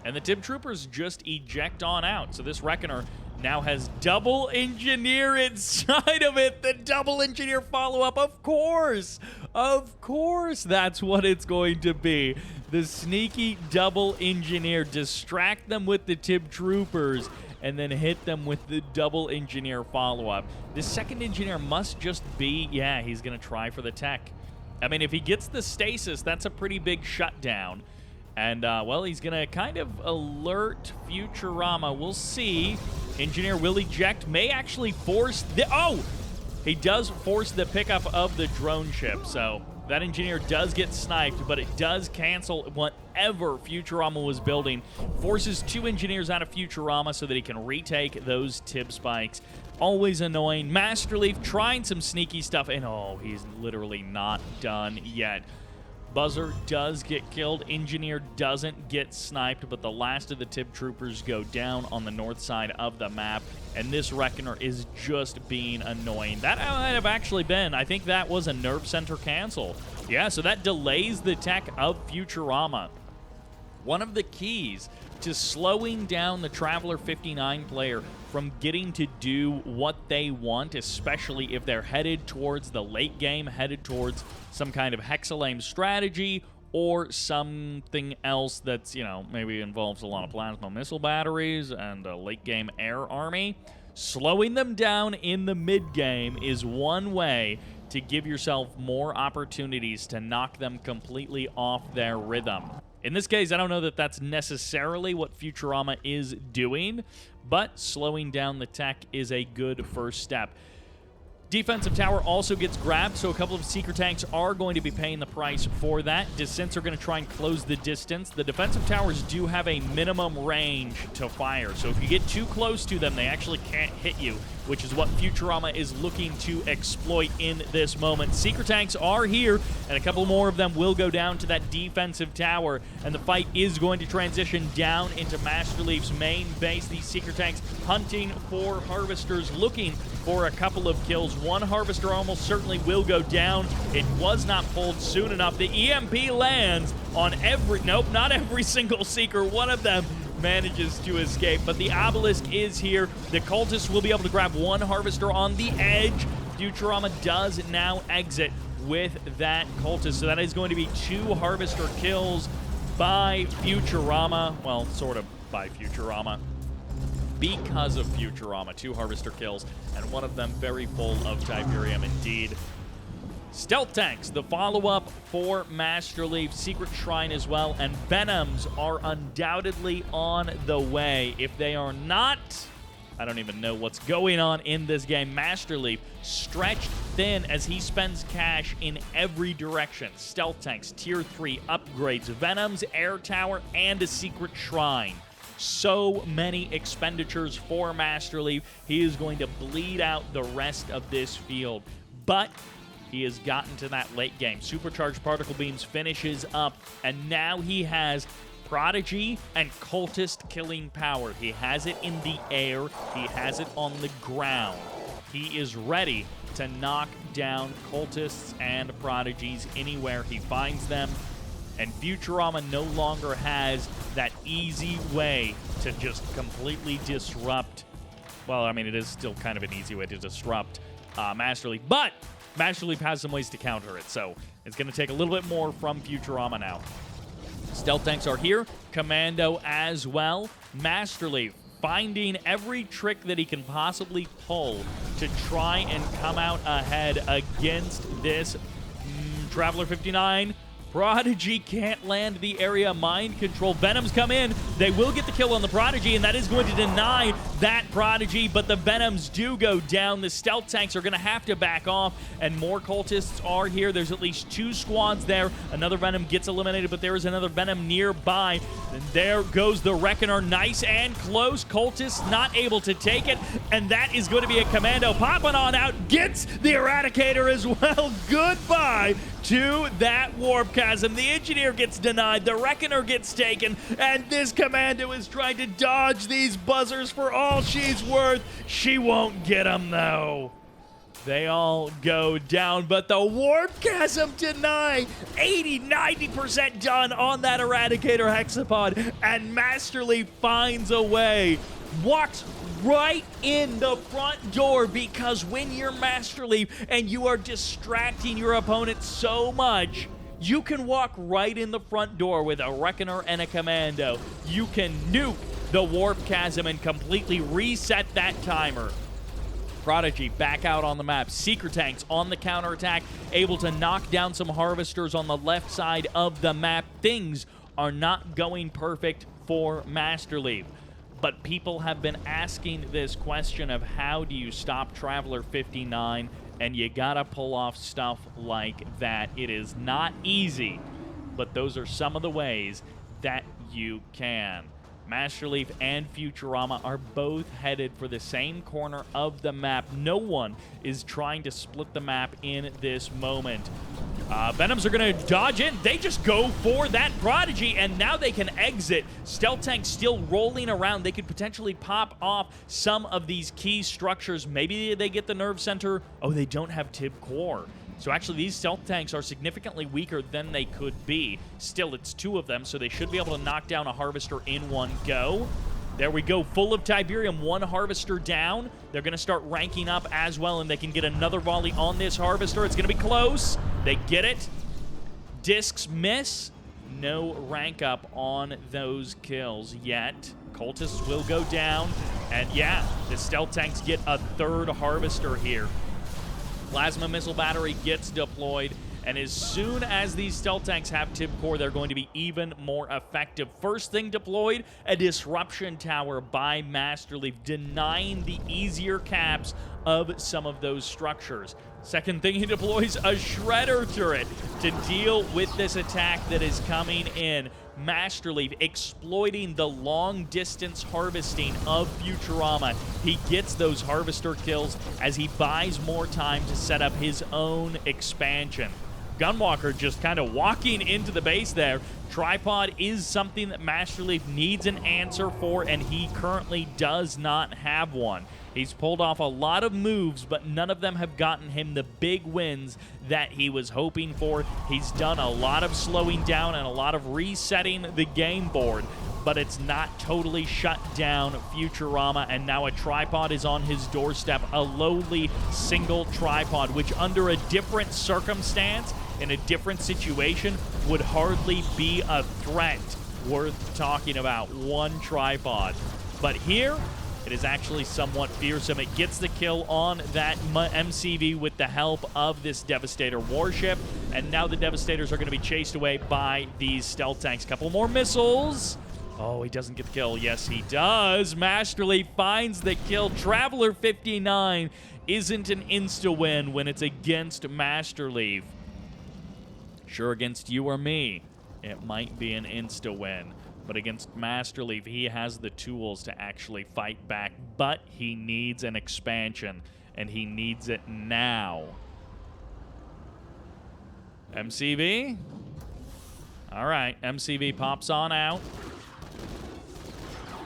And the Tib Troopers just eject on out. So this Reckoner now has double engineer inside of it. The double engineer follow-up, of course. Of course that's what it's going to be. The sneaky double engineer. Distract them with the Tib Troopers and then hit them with the double engineer follow-up. The second engineer must just be, yeah, he's going to try for the tech. I mean, if he gets the stasis, that's a pretty big shutdown. And, well, he's going to kind of alert Futurama. We'll see. Engineer will eject. May actually force the... Oh! He does force the pickup of the drone ship. So that engineer does get sniped, but it does cancel whatever Futurama was building. Forces 2 engineers out of Futurama so that he can retake those Tib spikes. Always annoying. Masterleaf trying some sneaky stuff. And, oh, he's literally not done yet. Buzzer does get killed. Engineer doesn't get sniped, but the last of the Tib Troopers go down on the north side of the map, and this Reckoner is just being annoying. That might have actually been, I think that was a nerf center cancel. Yeah, so that delays the tech of Futurama. One of the keys to slowing down the Traveler 59 player from getting to do what they want, especially if they're headed towards the late game, headed towards some kind of Hexalame strategy or something else that's, you know, maybe involves a lot of plasma missile batteries and a late game air army. Slowing them down in the mid game is one way to give yourself more opportunities to knock them completely off their rhythm. In this case, I don't know that that's necessarily what Futurama is doing, but slowing down the tech is a good first step. Defensive tower also gets grabbed, so a couple of seeker tanks are going to be paying the price for that. Descents are going to try and close the distance. The defensive towers do have a minimum range to fire, so if you get too close to them, they actually can't hit you, which is what Futurama is looking to exploit in this moment. Seeker tanks are here, and a couple more of them will go down to that defensive tower, and the fight is going to transition down into Masterleaf's main base. These seeker tanks hunting for harvesters, looking for a couple of kills. One harvester almost certainly will go down. It was not pulled soon enough. The EMP lands on nope, not every single seeker. One of them manages to escape, but the obelisk is here. The cultists will be able to grab one harvester on the edge. Futurama does now exit with that cultist, so that is going to be 2 harvester kills by Futurama. Well, sort of by Futurama. Because of Futurama, 2 harvester kills, and one of them very full of Tiberium indeed. Stealth tanks, the follow-up for Masterleaf, Secret Shrine as well, and Venoms are undoubtedly on the way. If they are not, I don't even know what's going on in this game. Masterleaf stretched thin as he spends cash in every direction. Stealth tanks, tier 3 upgrades, Venoms, air tower, and a Secret Shrine. So many expenditures for Masterleaf. He is going to bleed out the rest of this field, but he has gotten to that late game. Supercharged Particle Beams finishes up, and now he has Prodigy and Cultist killing power. He has it in the air. He has it on the ground. He is ready to knock down Cultists and Prodigies anywhere he finds them. And Futurama no longer has that easy way to just completely disrupt. Well, I mean, it is still kind of an easy way to disrupt Masterleaf, but Masterleaf has some ways to counter it, so it's going to take a little bit more from Futurama now. Stealth tanks are here, Commando as well. Masterleaf finding every trick that he can possibly pull to try and come out ahead against this Traveler 59. Prodigy can't land the area. Mind control. Venoms come in. They will get the kill on the Prodigy, and that is going to deny that Prodigy, but the Venoms do go down. The stealth tanks are going to have to back off, and more cultists are here. There's at least 2 squads there. Another Venom gets eliminated, but there is another Venom nearby. And there goes the Reckoner. Nice and close. Cultists not able to take it, and that is going to be a Commando popping on out. Gets the Eradicator as well. Goodbye to that warp chasm. The engineer gets denied, the reckoner gets taken, and this commando is trying to dodge these buzzers for all she's worth. She won't get them though. They all go down, but the warp chasm denied. 80-90% done on that Eradicator hexapod, and Masterleaf finds a way. Walks right in the front door, because when you're Masterleaf and you are distracting your opponent so much, you can walk right in the front door with a Reckoner and a Commando. You can nuke the warp chasm and completely reset that timer. Prodigy back out on the map. Seeker tanks on the counterattack, able to knock down some harvesters on the left side of the map. Things are not going perfect for Masterleaf. But people have been asking this question of how do you stop Traveler 59, and you gotta pull off stuff like that. It is not easy, but those are some of the ways that you can. Masterleaf and Futurama are both headed for the same corner of the map. No one is trying to split the map in this moment. Venoms are going to dodge in. They just go for that Prodigy, and now they can exit. Stealth tanks still rolling around. They could potentially pop off some of these key structures. Maybe they get the nerve center. Oh, they don't have Tib Core. So actually, these stealth tanks are significantly weaker than they could be. Still, it's two of them, so they should be able to knock down a harvester in one go. There we go, full of Tiberium, one harvester down. They're going to start ranking up as well, and they can get another volley on this harvester. It's going to be close. They get it. Discs miss. No rank up on those kills yet. Cultists will go down. And yeah, the stealth tanks get a third harvester here. Plasma missile battery gets deployed, and as soon as these stealth tanks have Tib Core, they're going to be even more effective. First thing deployed, a disruption tower by Masterleaf, denying the easier caps of some of those structures. Second thing, he deploys a shredder turret to deal with this attack that is coming in. Masterleaf exploiting the long-distance harvesting of Futurama. He gets those harvester kills as he buys more time to set up his own expansion. Gunwalker just kind of walking into the base there. Tripod is something that Masterleaf needs an answer for, and he currently does not have one. He's pulled off a lot of moves, but none of them have gotten him the big wins that he was hoping for. He's done a lot of slowing down and a lot of resetting the game board, but it's not totally shut down Futurama, and now a tripod is on his doorstep, a lowly single tripod, which under a different circumstance, in a different situation, would hardly be a threat worth talking about. One tripod. But here, it is actually somewhat fearsome. It gets the kill on that MCV with the help of this Devastator warship, and now the Devastators are going to be chased away by these stealth tanks. Couple more missiles. Oh, he doesn't get the kill. Yes, he does. Masterleaf finds the kill. Traveler 59 isn't an insta-win when it's against Masterleaf. Sure, against you or me, it might be an insta-win. But against Masterleaf, he has the tools to actually fight back. But he needs an expansion, and he needs it now. MCV? All right, MCV pops on out.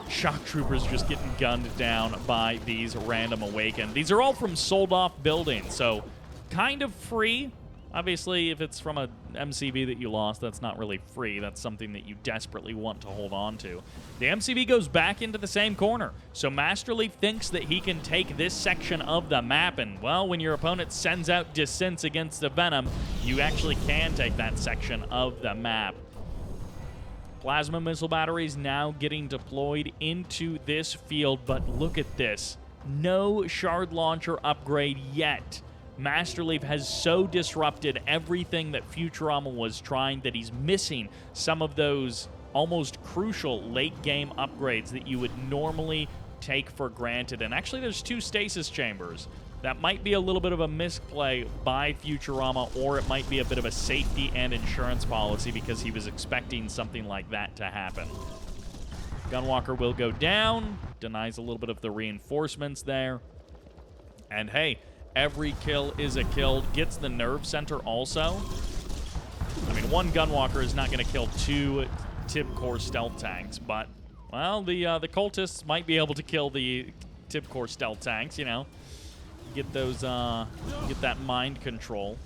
Shock Troopers just getting gunned down by these random Awakened. These are all from sold-off buildings, so kind of free. Obviously, if it's from a MCV that you lost, that's not really free. That's something that you desperately want to hold on to. The MCV goes back into the same corner, so Masterleaf thinks that he can take this section of the map, and, well, when your opponent sends out Dissents against the Venom, you actually can take that section of the map. Plasma missile batteries now getting deployed into this field, but look at this. No shard launcher upgrade yet. Masterleaf has so disrupted everything that Futurama was trying that he's missing some of those almost crucial late-game upgrades that you would normally take for granted. And actually, there's two stasis chambers. That might be a little bit of a misplay by Futurama, or it might be a bit of a safety and insurance policy because he was expecting something like that to happen. Gunwalker will go down, denies a little bit of the reinforcements there. And hey, every kill is a kill. Gets the nerve center also. I mean, one Gunwalker is not going to kill 2 Tib Core stealth tanks, but, well, the cultists might be able to kill the Tib Core stealth tanks, you know. Get those, get that mind control.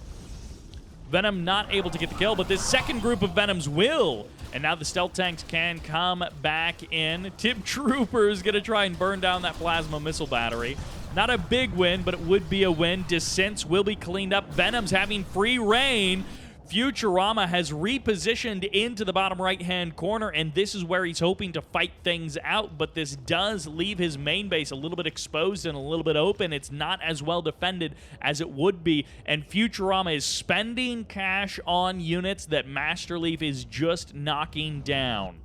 Venom not able to get the kill, but this second group of Venoms will. And now the stealth tanks can come back in. Tib Trooper is going to try and burn down that plasma missile battery. Not a big win, but it would be a win. Descents will be cleaned up. Venom's having free reign. Futurama has repositioned into the bottom right-hand corner, and this is where he's hoping to fight things out, but this does leave his main base a little bit exposed and a little bit open. It's not as well defended as it would be, and Futurama is spending cash on units that Masterleaf is just knocking down.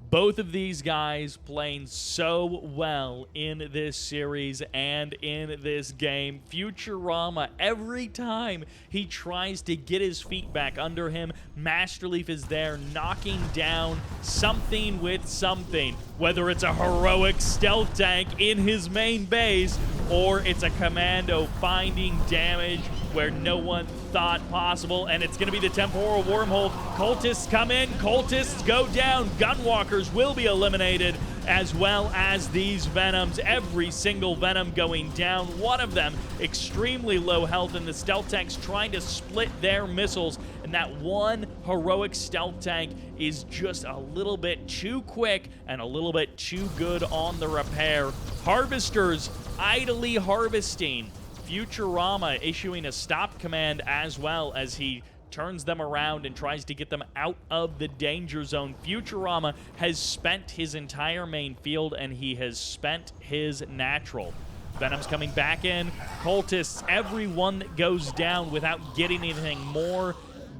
Both of these guys playing so well in this series and in this game. Futurama, every time he tries to get his feet back under him, Masterleaf is there knocking down something with something. Whether it's a heroic stealth tank in his main base or it's a commando finding damage where no one thought possible, and it's going to be the temporal wormhole. Cultists come in, cultists go down, Gunwalkers will be eliminated, as well as these Venoms. Every single Venom going down, one of them extremely low health, and the stealth tanks trying to split their missiles, and that one heroic stealth tank is just a little bit too quick and a little bit too good on the repair. Harvesters idly harvesting. Futurama issuing a stop command as well as he turns them around and tries to get them out of the danger zone. Futurama has spent his entire main field, and he has spent his natural. Venom's coming back in. Cultists, everyone that goes down without getting anything more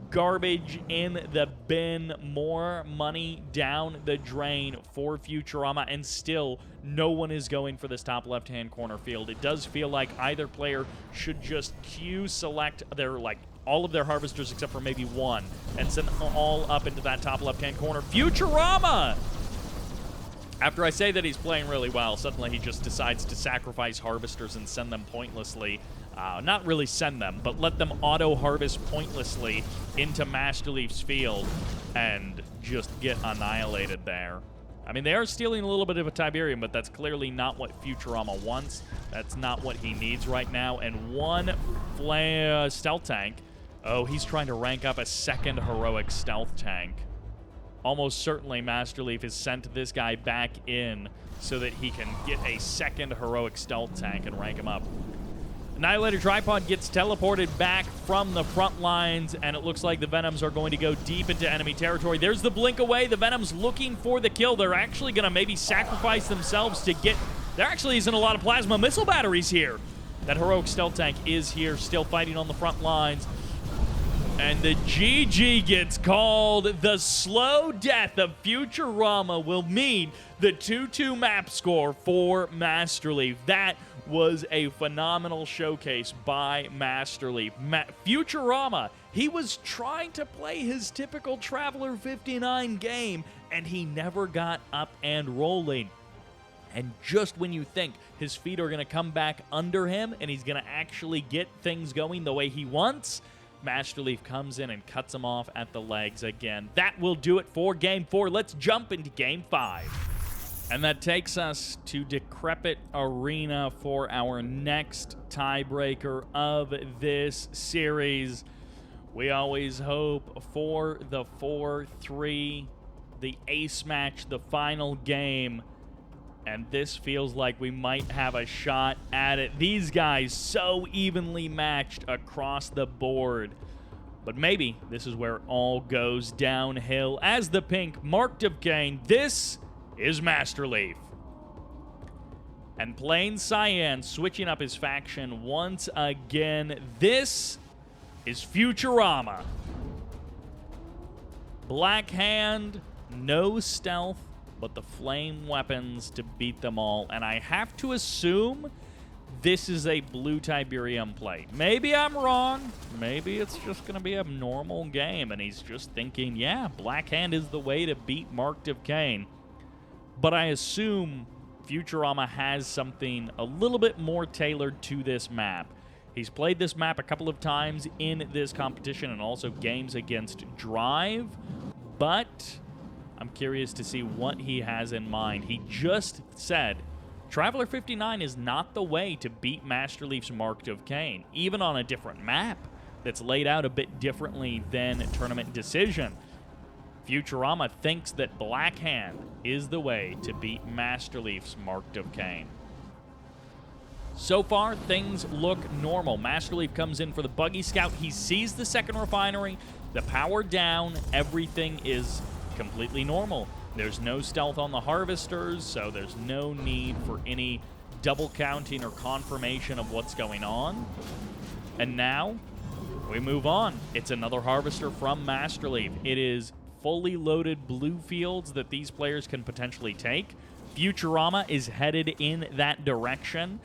garbage in the bin, more money down the drain for Futurama, and still no one is going for this top left-hand corner field. It does feel like either player should just queue select their, like, all of their harvesters except for maybe one and send them all up into that top left-hand corner. Futurama! After I say that he's playing really well, suddenly he just decides to sacrifice harvesters and send them pointlessly. Not really send them, but let them auto-harvest pointlessly into Masterleaf's field and just get annihilated there. I mean, they are stealing a little bit of a Tiberium, but that's clearly not what Futurama wants. That's not what he needs right now. And one stealth tank. Oh, he's trying to rank up a second heroic stealth tank. Almost certainly Masterleaf has sent this guy back in so that he can get a second heroic stealth tank and rank him up. Annihilator Tripod gets teleported back from the front lines, and it looks like the Venoms are going to go deep into enemy territory. There's the blink away. The Venoms looking for the kill. They're actually going to maybe sacrifice themselves to get... There actually isn't a lot of plasma missile batteries here. That heroic stealth tank is here, still fighting on the front lines. And the GG gets called. The slow death of Futurama will mean the 2-2 map score for Masterleaf. That was a phenomenal showcase by Masterleaf. Futurama, he was trying to play his typical Traveler 59 game, and he never got up and rolling. And just when you think his feet are going to come back under him and he's going to actually get things going the way he wants, Masterleaf comes in and cuts him off at the legs again. That will do it for Game 4. Let's jump into Game 5. And that takes us to Decrepit Arena for our next tiebreaker of this series. We always hope for the 4-3, the ace match, the final game. And this feels like we might have a shot at it. These guys so evenly matched across the board. But maybe this is where it all goes downhill. As the pink Marked of Kane, this is Masterleaf. And Plain Cyan switching up his faction once again. This is Futurama. Black Hand, no stealth, but the flame weapons to beat them all. And I have to assume this is a blue Tiberium play. Maybe I'm wrong. Maybe it's just going to be a normal game, and he's just thinking, yeah, Black Hand is the way to beat Marked of Kane. But I assume Futurama has something a little bit more tailored to this map. He's played this map a couple of times in this competition and also games against Drive, but I'm curious to see what he has in mind. He just said Traveler 59 is not the way to beat Masterleaf's Mark of Kane, even on a different map that's laid out a bit differently than Tournament Decision. Futurama thinks that Blackhand is the way to beat Masterleaf's Mark of Kane. So far, things look normal. Masterleaf comes in for the Buggy Scout. He sees the second refinery, the power down, everything is completely normal. There's no stealth on the harvesters, so there's no need for any double counting or confirmation of what's going on. And now, we move on. It's another harvester from Masterleaf. It is fully loaded blue fields that these players can potentially take. Futurama is headed in that direction.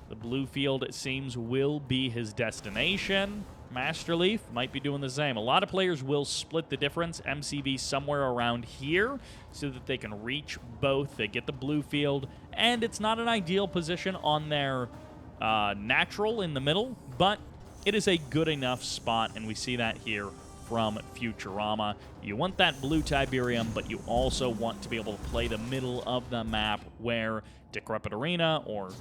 The blue field, it seems, will be his destination. Masterleaf might be doing the same. A lot of players will split the difference. MCV somewhere around here so that they can reach both. They get the blue field, and it's not an ideal position on their natural in the middle, but it is a good enough spot, and we see that here from Futurama. You want that blue Tiberium, but you also want to be able to play the middle of the map where Decrepit Arena or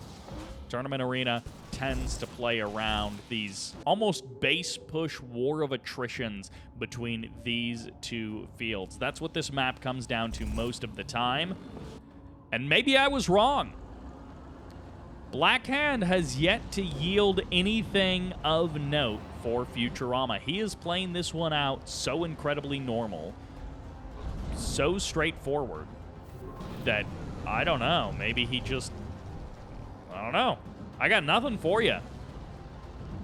Tournament Arena tends to play around these almost base push war of attritions between these two fields. That's what this map comes down to most of the time. And maybe I was wrong. Blackhand has yet to yield anything of note for Futurama. He is playing this one out so incredibly normal, so straightforward, that I don't know. Maybe he just... I don't know. I got nothing for you.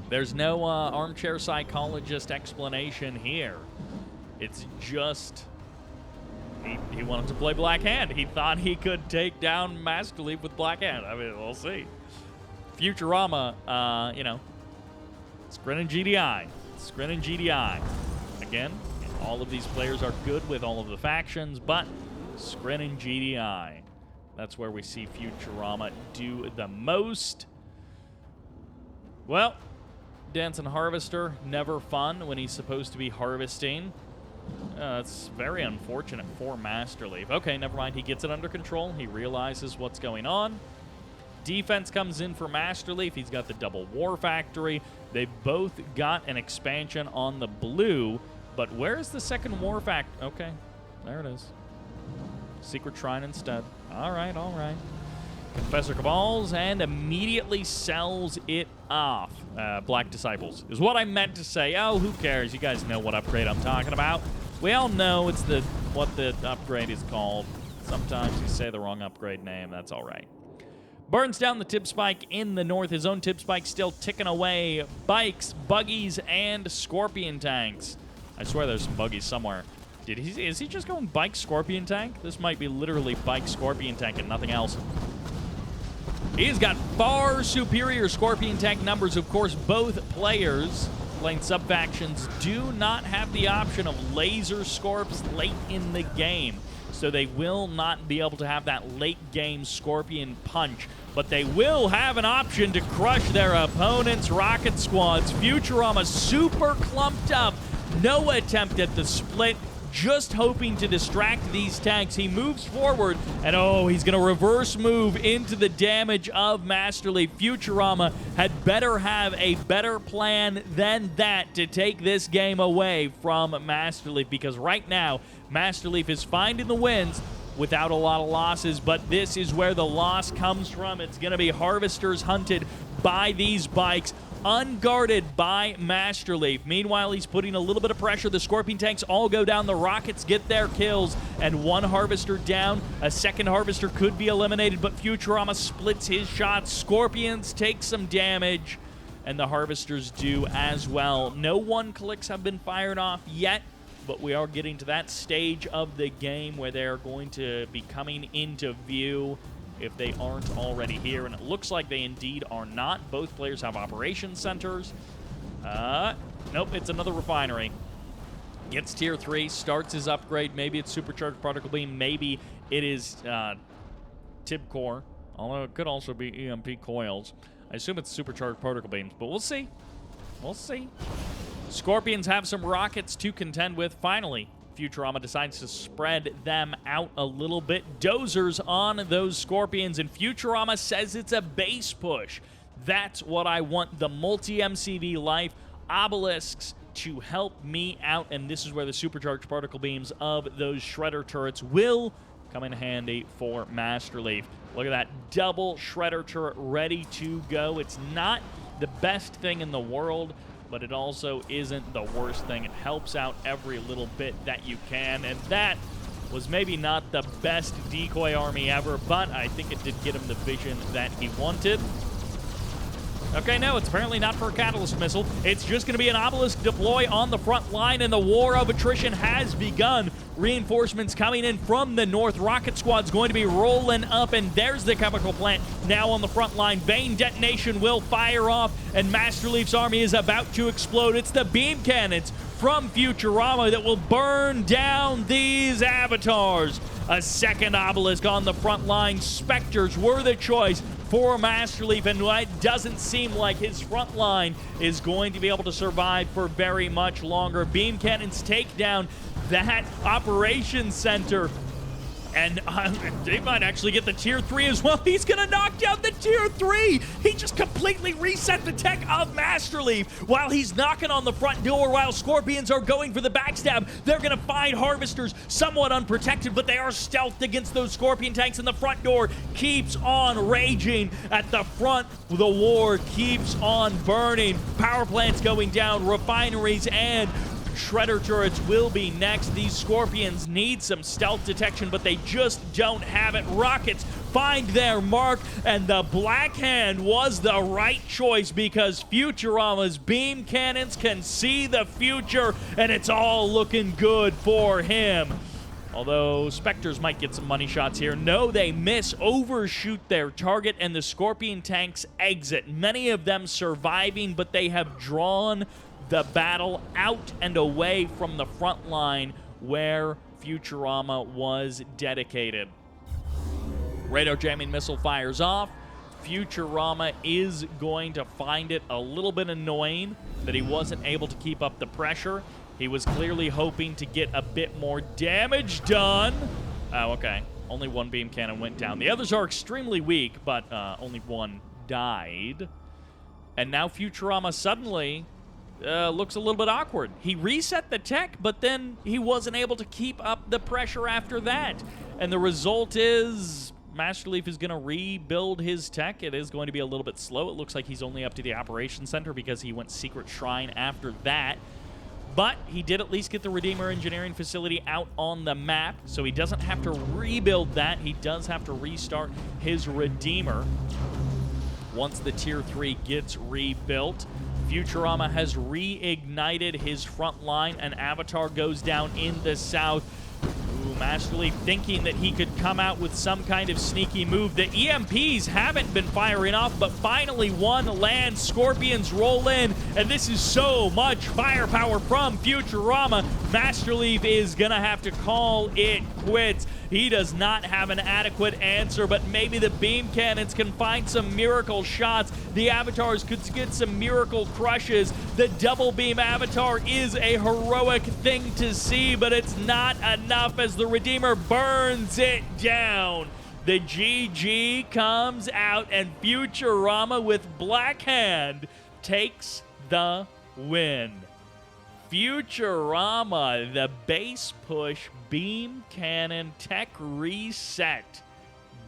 There's no armchair psychologist explanation here. It's just he wanted to play Blackhand. He thought he could take down Masterleaf with Blackhand. I mean, we'll see. Futurama, you know, Scrin and GDI. Scrin and GDI. Again, all of these players are good with all of the factions, but Scrin and GDI. That's where we see Futurama do the most. Well, Dancing Harvester, never fun when he's supposed to be harvesting. It's very unfortunate for Masterleaf. Okay, never mind. He gets it under control. He realizes what's going on. Defense comes in for Masterleaf. He's got the double war factory. They both got an expansion on the blue, but where's the second war factory? Okay, there it is. Secret Shrine instead. All right, all right. Confessor Cabals and immediately sells it off. Black Disciples is what I meant to say. Oh, who cares? You guys know what upgrade I'm talking about. We all know it's what the upgrade is called. Sometimes you say the wrong upgrade name. That's all right. Burns down the tip spike in the north. His own tip spike still ticking away. Bikes, buggies, and scorpion tanks. I swear there's some buggies somewhere. Is he just going bike scorpion tank? This might be literally bike scorpion tank and nothing else. He's got far superior scorpion tank numbers. Of course, both players playing sub-factions do not have the option of laser scorps late in the game. So they will not be able to have that late-game scorpion punch. But they will have an option to crush their opponent's rocket squads. Futurama super clumped up. No attempt at the split. Just hoping to distract these tanks. He moves forward, and oh, he's going to reverse move into the damage of Masterleaf. Futurama had better have a better plan than that to take this game away from Masterleaf, because right now, Masterleaf is finding the wins without a lot of losses, but this is where the loss comes from. It's going to be harvesters hunted by these bikes, unguarded by Masterleaf. Meanwhile, he's putting a little bit of pressure. The Scorpion tanks all go down. The Rockets get their kills, and one harvester down. A second harvester could be eliminated, but Futurama splits his shots. Scorpions take some damage, and the harvesters do as well. No one clicks have been fired off yet, but we are getting to that stage of the game where they're going to be coming into view if they aren't already here, and it looks like they indeed are not. Both players have operations centers. Nope, it's another refinery. Gets tier 3, starts his upgrade. Maybe it's supercharged particle beam. Maybe it is Tib core, although it could also be EMP coils. I assume it's supercharged particle beams, but we'll see. We'll see. Scorpions have some rockets to contend with. Finally, Futurama decides to spread them out a little bit. Dozers on those Scorpions, and Futurama says it's a base push. That's what I want. The multi-MCV life obelisks to help me out, and this is where the supercharged particle beams of those shredder turrets will come in handy for Masterleaf. Look at that double shredder turret ready to go. It's not the best thing in the world, but it also isn't the worst thing. It helps out every little bit that you can, and that was maybe not the best decoy army ever, but I think it did get him the vision that he wanted. Okay, no, it's apparently not for a catalyst missile. It's just going to be an obelisk deploy on the front line, and the war of attrition has begun. Reinforcements coming in from the north. Rocket Squad's going to be rolling up, and there's the chemical plant now on the front line. Vein detonation will fire off, and Masterleaf's army is about to explode. It's the beam cannons from Futurama that will burn down these avatars. A second obelisk on the front line. Spectres were the choice for Masterleaf, and it doesn't seem like his front line is going to be able to survive for very much longer. Beam cannons take down that operations center, and they might actually get the tier 3 as well. He's gonna knock down the tier 3. He just completely reset the tech of Masterleaf while he's knocking on the front door. While Scorpions are going for the backstab, they're gonna find Harvesters somewhat unprotected, but they are stealthed against those Scorpion tanks, and the front door keeps on raging. At the front, the war keeps on burning. Power plants going down, refineries, and shredder turrets will be next. These Scorpions need some stealth detection, but they just don't have it. Rockets find their mark, and the Black Hand was the right choice because Futurama's beam cannons can see the future, and it's all looking good for him. Although Spectres might get some money shots here. No, they miss, overshoot their target, and the Scorpion tanks exit. Many of them surviving, but they have drawn the battle out and away from the front line where Futurama was dedicated. Radar jamming missile fires off. Futurama is going to find it a little bit annoying that he wasn't able to keep up the pressure. He was clearly hoping to get a bit more damage done. Oh, okay. Only one beam cannon went down. The others are extremely weak, but only one died. And now Futurama suddenly looks a little bit awkward. He reset the tech, but then he wasn't able to keep up the pressure after that. And the result is Masterleaf is going to rebuild his tech. It is going to be a little bit slow. It looks like he's only up to the operations center because he went Secret Shrine after that. But he did at least get the Redeemer Engineering Facility out on the map, so he doesn't have to rebuild that. He does have to restart his Redeemer once the Tier 3 gets rebuilt. Futurama has reignited his front line. An Avatar goes down in the south. Masterleaf thinking that he could come out with some kind of sneaky move. The EMPs haven't been firing off, but finally one lands. Scorpions roll in, and this is so much firepower from Futurama. Masterleaf is gonna have to call it quits. He does not have an adequate answer, but maybe the beam cannons can find some miracle shots. The avatars could get some miracle crushes. The double beam avatar is a heroic thing to see, but it's not enough as the Redeemer burns it down. The GG comes out, and Futurama with Black Hand takes the win. Futurama, the base push beam cannon tech reset,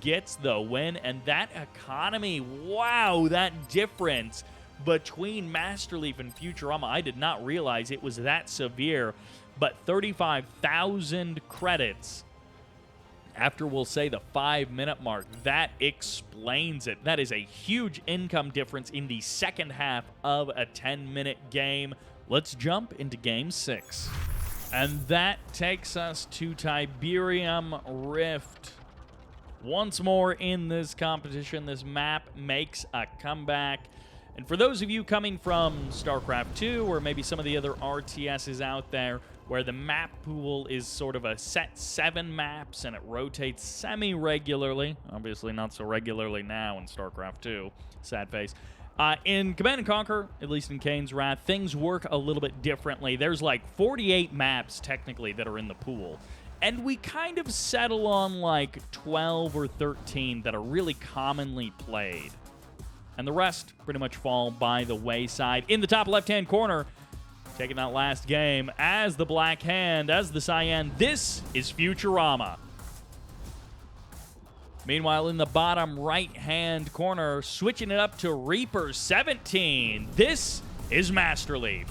gets the win, and that economy, wow, that difference between Masterleaf and Futurama, I did not realize it was that severe, but 35,000 credits after, we'll say, the 5-minute mark. That explains it. That is a huge income difference in the second half of a 10-minute game. Let's jump into Game 6. And that takes us to Tiberium Rift. Once more in this competition, this map makes a comeback. And for those of you coming from StarCraft 2 or maybe some of the other RTSs out there where the map pool is sort of a set 7 maps and it rotates semi-regularly, obviously not so regularly now in StarCraft 2, sad face. In Command & Conquer, at least in Kane's Wrath, things work a little bit differently. There's like 48 maps technically that are in the pool. And we kind of settle on like 12 or 13 that are really commonly played. And the rest pretty much fall by the wayside. In the top left-hand corner, taking that last game as the Black Hand, as the Cyan, this is Futurama. Meanwhile, in the bottom right-hand corner, switching it up to Reaper 17, this is Masterleaf.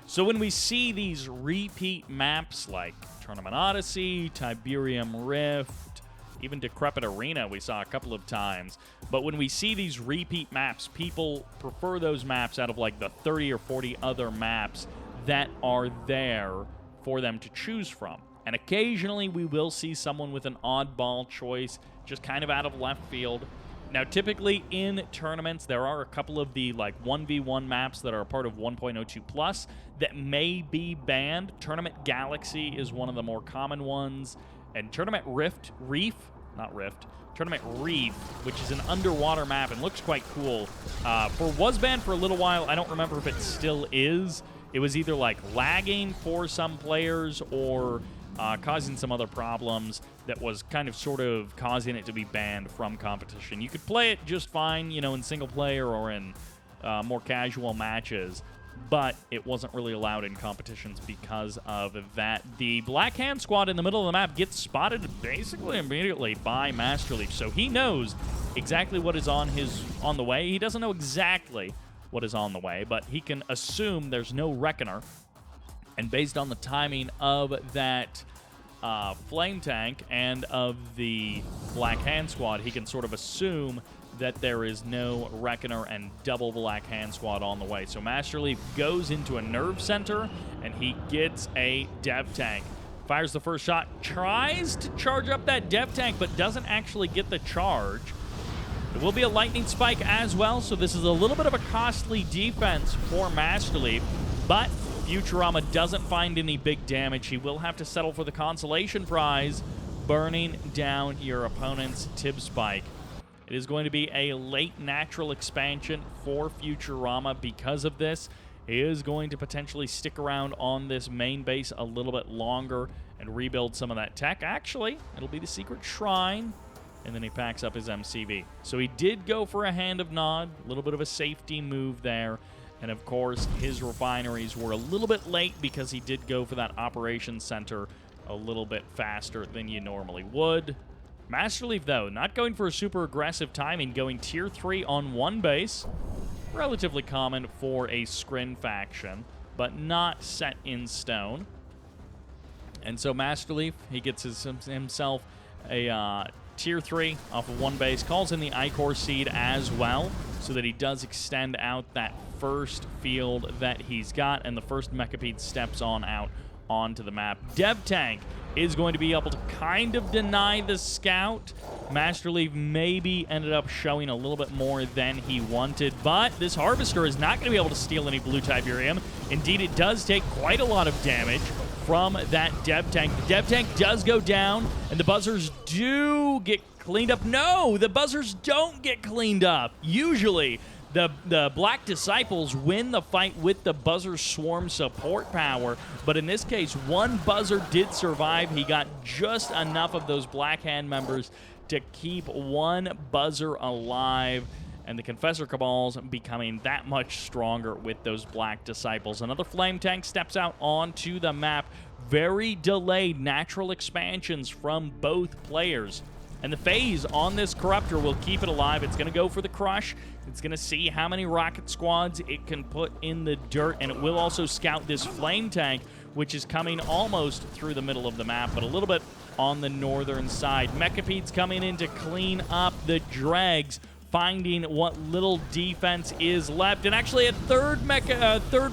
So when we see these repeat maps like Tournament Odyssey, Tiberium Rift, even Decrepit Arena we saw a couple of times. But when we see these repeat maps, people prefer those maps out of like the 30 or 40 other maps that are there for them to choose from. And occasionally we will see someone with an oddball choice just kind of out of left field. Now, typically in tournaments, there are a couple of the like 1v1 maps that are a part of 1.02 Plus that may be banned. Tournament Galaxy is one of the more common ones. And Tournament Tournament Reef, which is an underwater map and looks quite cool. Was banned for a little while. I don't remember if it still is. It was either like lagging for some players or causing some other problems that was kind of sort of causing it to be banned from competition. You could play it just fine, you know, in single player or in more casual matches, but it wasn't really allowed in competitions because of that. The Black Hand squad in the middle of the map gets spotted basically immediately by Masterleaf, so he knows exactly what is on the way. He doesn't know exactly what is on the way, but he can assume there's no Reckoner, and based on the timing of that flame tank and of the Black Hand squad, he can sort of assume that there is no Reckoner and double Black Hand squad on the way. So Masterleaf goes into a nerve center, and he gets a dev tank. Fires the first shot, tries to charge up that dev tank, but doesn't actually get the charge. There will be a lightning spike as well, so this is a little bit of a costly defense for Masterleaf, but Futurama doesn't find any big damage. He will have to settle for the consolation prize, burning down your opponent's Tib Spike. It is going to be a late natural expansion for Futurama because of this. He is going to potentially stick around on this main base a little bit longer and rebuild some of that tech. Actually, it'll be the Secret Shrine, and then he packs up his MCV. So he did go for a Hand of Nod, a little bit of a safety move there. And of course, his refineries were a little bit late because he did go for that operations center a little bit faster than you normally would. Masterleaf, though, not going for a super aggressive timing, going tier 3 on one base. Relatively common for a Scrin faction, but not set in stone. And so Masterleaf, he gets himself a tier 3 off of one base, calls in the Icor Seed as well, so that he does extend out that first field that he's got, and the first Mechapede steps on out onto the map. Dev Tank is going to be able to kind of deny the scout. Masterleaf maybe ended up showing a little bit more than he wanted, but this Harvester is not going to be able to steal any blue Tiberium. Indeed, it does take quite a lot of damage from that Dev Tank. The Dev Tank does go down, and the buzzers do get cleaned up. No, the buzzers don't get cleaned up. Usually, the Black Disciples win the fight with the Buzzer Swarm support power, but in this case, one buzzer did survive. He got just enough of those Black Hand members to keep one buzzer alive, and the Confessor Cabals becoming that much stronger with those Black Disciples. Another Flame Tank steps out onto the map. Very delayed natural expansions from both players. And the phase on this Corruptor will keep it alive. It's going to go for the Crush. It's going to see how many rocket squads it can put in the dirt. And it will also scout this Flame Tank, which is coming almost through the middle of the map, but a little bit on the northern side. Mechapede's coming in to clean up the dregs, finding what little defense is left. And actually a third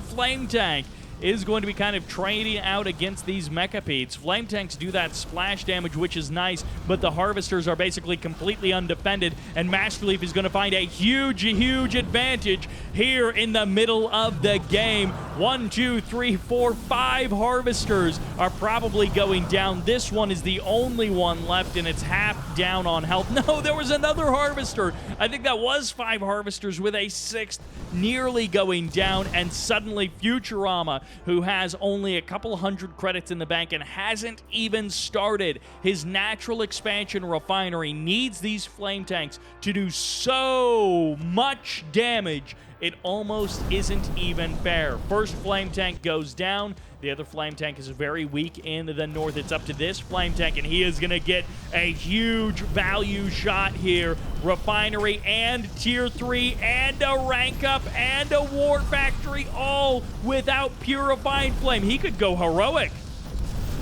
Flame Tank is going to be kind of trading out against these Mechapedes. Flame Tanks do that splash damage, which is nice, but the Harvesters are basically completely undefended, and Masterleaf is going to find a huge, huge advantage here in the middle of the game. 1, 2, 3, 4, 5 Harvesters are probably going down. This one is the only one left, and it's half down on health. No, there was another Harvester. I think that was 5 Harvesters with a 6th nearly going down, and suddenly Futurama, who has only a couple hundred credits in the bank and hasn't even started his natural expansion refinery, needs these flame tanks to do so much damage. It almost isn't even fair. First flame tank goes down. The other flame tank is very weak in the north. It's up to this flame tank, and he is going to get a huge value shot here. Refinery and Tier 3 and a rank up and a war factory, all without Purifying Flame. He could go heroic.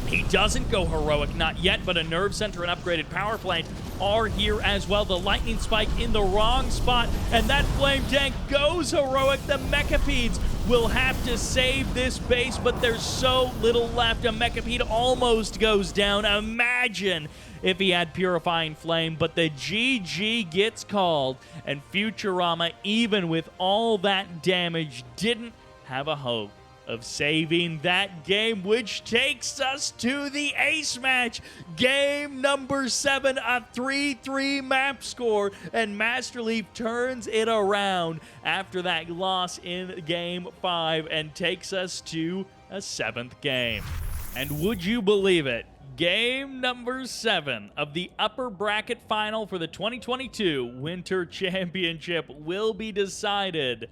He doesn't go heroic, not yet, but a nerve center and upgraded power plant are here as well. The lightning spike in the wrong spot, and that flame tank goes heroic. The Mechapedes will have to save this base, but there's so little left. A Mechapede almost goes down. Imagine if he had Purifying Flame, but the GG gets called, and Futurama, even with all that damage, didn't have a hope of saving that game, which takes us to the ace match. Game number 7, a 3-3 map score, and Masterleaf turns it around after that loss in game 5 and takes us to a 7th game. And would you believe it? Game number 7 of the upper bracket final for the 2022 Winter Championship will be decided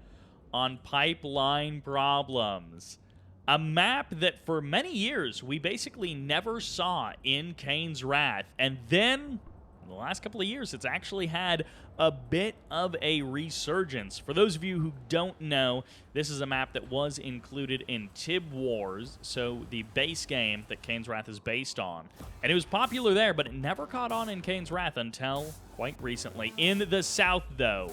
on Pipeline Problems, a map that for many years we basically never saw in Kane's Wrath, and then in the last couple of years it's actually had a bit of a resurgence. For those of you who don't know, this is a map that was included in Tib Wars, so the base game that Kane's Wrath is based on, and it was popular there, but it never caught on in Kane's Wrath until quite recently. In the south, though,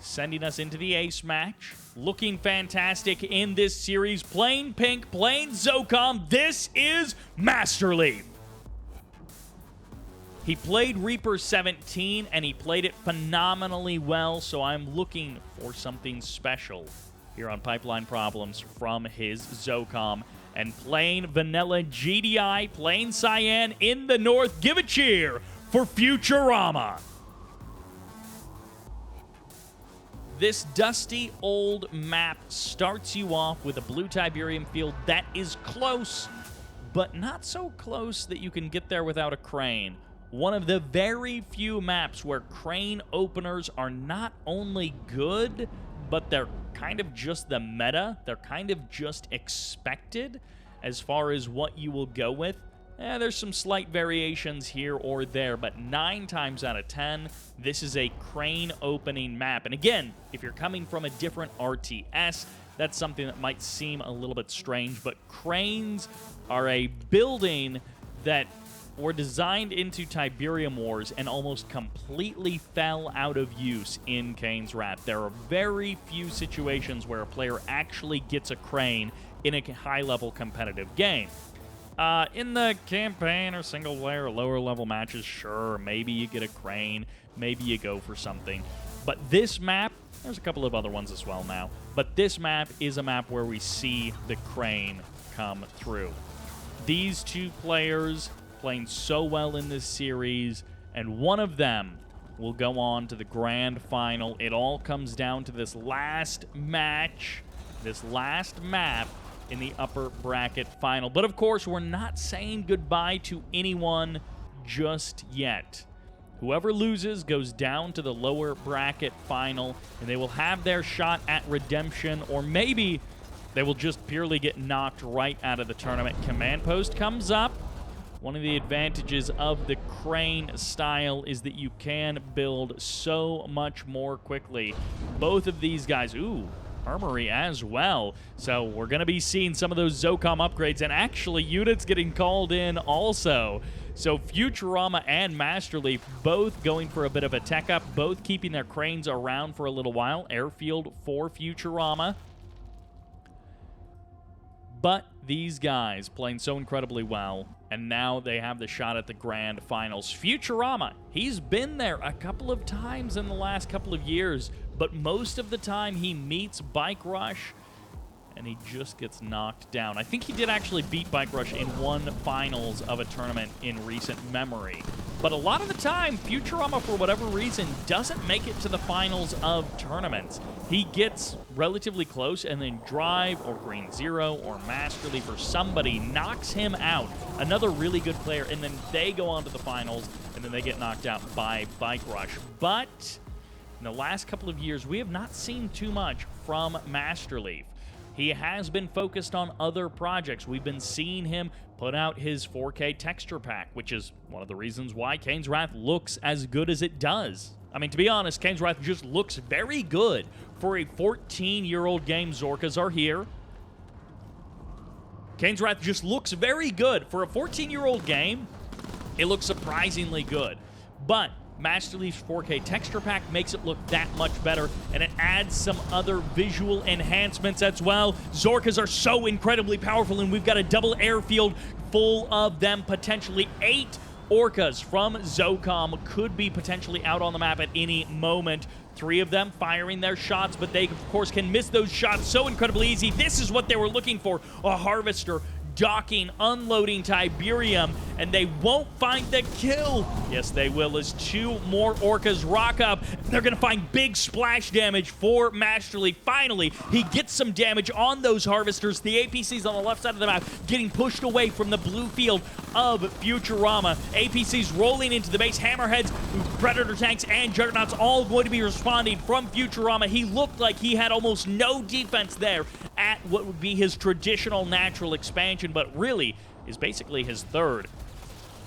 sending us into the ace match, looking fantastic in this series, playing pink, playing Zocom, this is Masterleaf. He played Reaper 17, and he played it phenomenally well, so I'm looking for something special here on Pipeline Problems from his Zocom. And playing vanilla GDI, playing Cyan in the north, give a cheer for Futurama. This dusty old map starts you off with a blue Tiberium field that is close, but not so close that you can get there without a crane. One of the very few maps where crane openers are not only good, but they're kind of just the meta. They're kind of just expected as far as what you will go with. There's some slight variations here or there, but 9 times out of 10, this is a crane opening map. And again, if you're coming from a different RTS, that's something that might seem a little bit strange, but cranes are a building that were designed into Tiberium Wars and almost completely fell out of use in Kane's Wrath. There are very few situations where a player actually gets a crane in a high-level competitive game. In the campaign or single player or lower level matches, sure, maybe you get a crane, maybe you go for something. But this map, there's a couple of other ones as well now, but this map is a map where we see the crane come through. These two players playing so well in this series, and one of them will go on to the grand final. It all comes down to this last match, this last map in the upper bracket final. But of course, we're not saying goodbye to anyone just yet. Whoever loses goes down to the lower bracket final, and they will have their shot at redemption, or maybe they will just purely get knocked right out of the tournament. Command post comes up. One of the advantages of the crane style is that you can build so much more quickly. Both of these guys, armory as well. So we're going to be seeing some of those Zocom upgrades, and actually units getting called in also. So Futurama and Masterleaf both going for a bit of a tech up, both keeping their cranes around for a little while. Airfield for Futurama. But these guys playing so incredibly well, and now they have the shot at the grand finals. Futurama, he's been there a couple of times in the last couple of years, but most of the time he meets Bike Rush, and he just gets knocked down. I think he did actually beat Bike Rush in one finals of a tournament in recent memory. But a lot of the time, Futurama, for whatever reason, doesn't make it to the finals of tournaments. He gets relatively close, and then Drive or Green Zero or Masterleaf or somebody knocks him out. Another really good player, and then they go on to the finals, and then they get knocked out by Bike Rush. But in the last couple of years, we have not seen too much from Masterleaf. He has been focused on other projects. We've been seeing him put out his 4K texture pack, which is one of the reasons why Kane's Wrath looks as good as it does. I mean, to be honest, Kane's Wrath just looks very good for a 14-year-old game. Zorkas are here. Kane's Wrath just looks very good. For a 14-year-old game, it looks surprisingly good. But Masterleaf's 4K texture pack makes it look that much better, and it adds some other visual enhancements as well. Zorkas are so incredibly powerful, and we've got a double airfield full of them, potentially 8 Orcas from Zocom could be potentially out on the map at any moment. 3 of them firing their shots, but they, of course, can miss those shots so incredibly easy. This is what they were looking for, a Harvester docking, unloading Tiberium, and they won't find the kill. Yes, they will, as 2 more Orcas rock up. They're going to find big splash damage for Masterleaf. Finally, he gets some damage on those Harvesters. The APCs on the left side of the map getting pushed away from the blue field of Futurama. APCs rolling into the base. Hammerheads, Predator tanks, and Juggernauts all going to be responding from Futurama. He looked like he had almost no defense there at what would be his traditional natural expansion, but really is basically his third.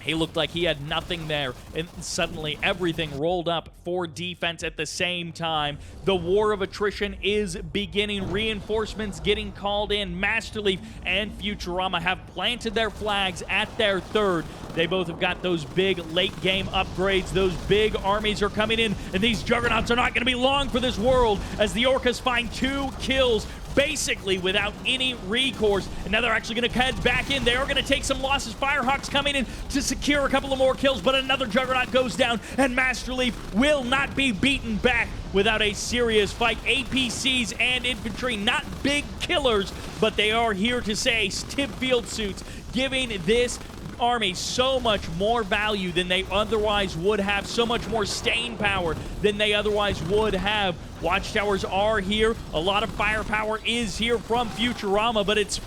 He looked like he had nothing there, and suddenly everything rolled up for defense at the same time. The war of attrition is beginning. Reinforcements getting called in. Masterleaf and Futurama have planted their flags at their third. They both have got those big late-game upgrades. Those big armies are coming in, and these Juggernauts are not going to be long for this world as the Orcas find 2 kills basically without any recourse. And now they're actually going to head back in. They are going to take some losses. Firehawks coming in to secure a couple of more kills, but another Juggernaut goes down, and Masterleaf will not be beaten back without a serious fight. APCs and infantry, not big killers, but they are here to say tip field suits, giving this army so much more value than they otherwise would have, so much more staying power than they otherwise would have. Watchtowers are here. A lot of firepower is here from Futurama, but it's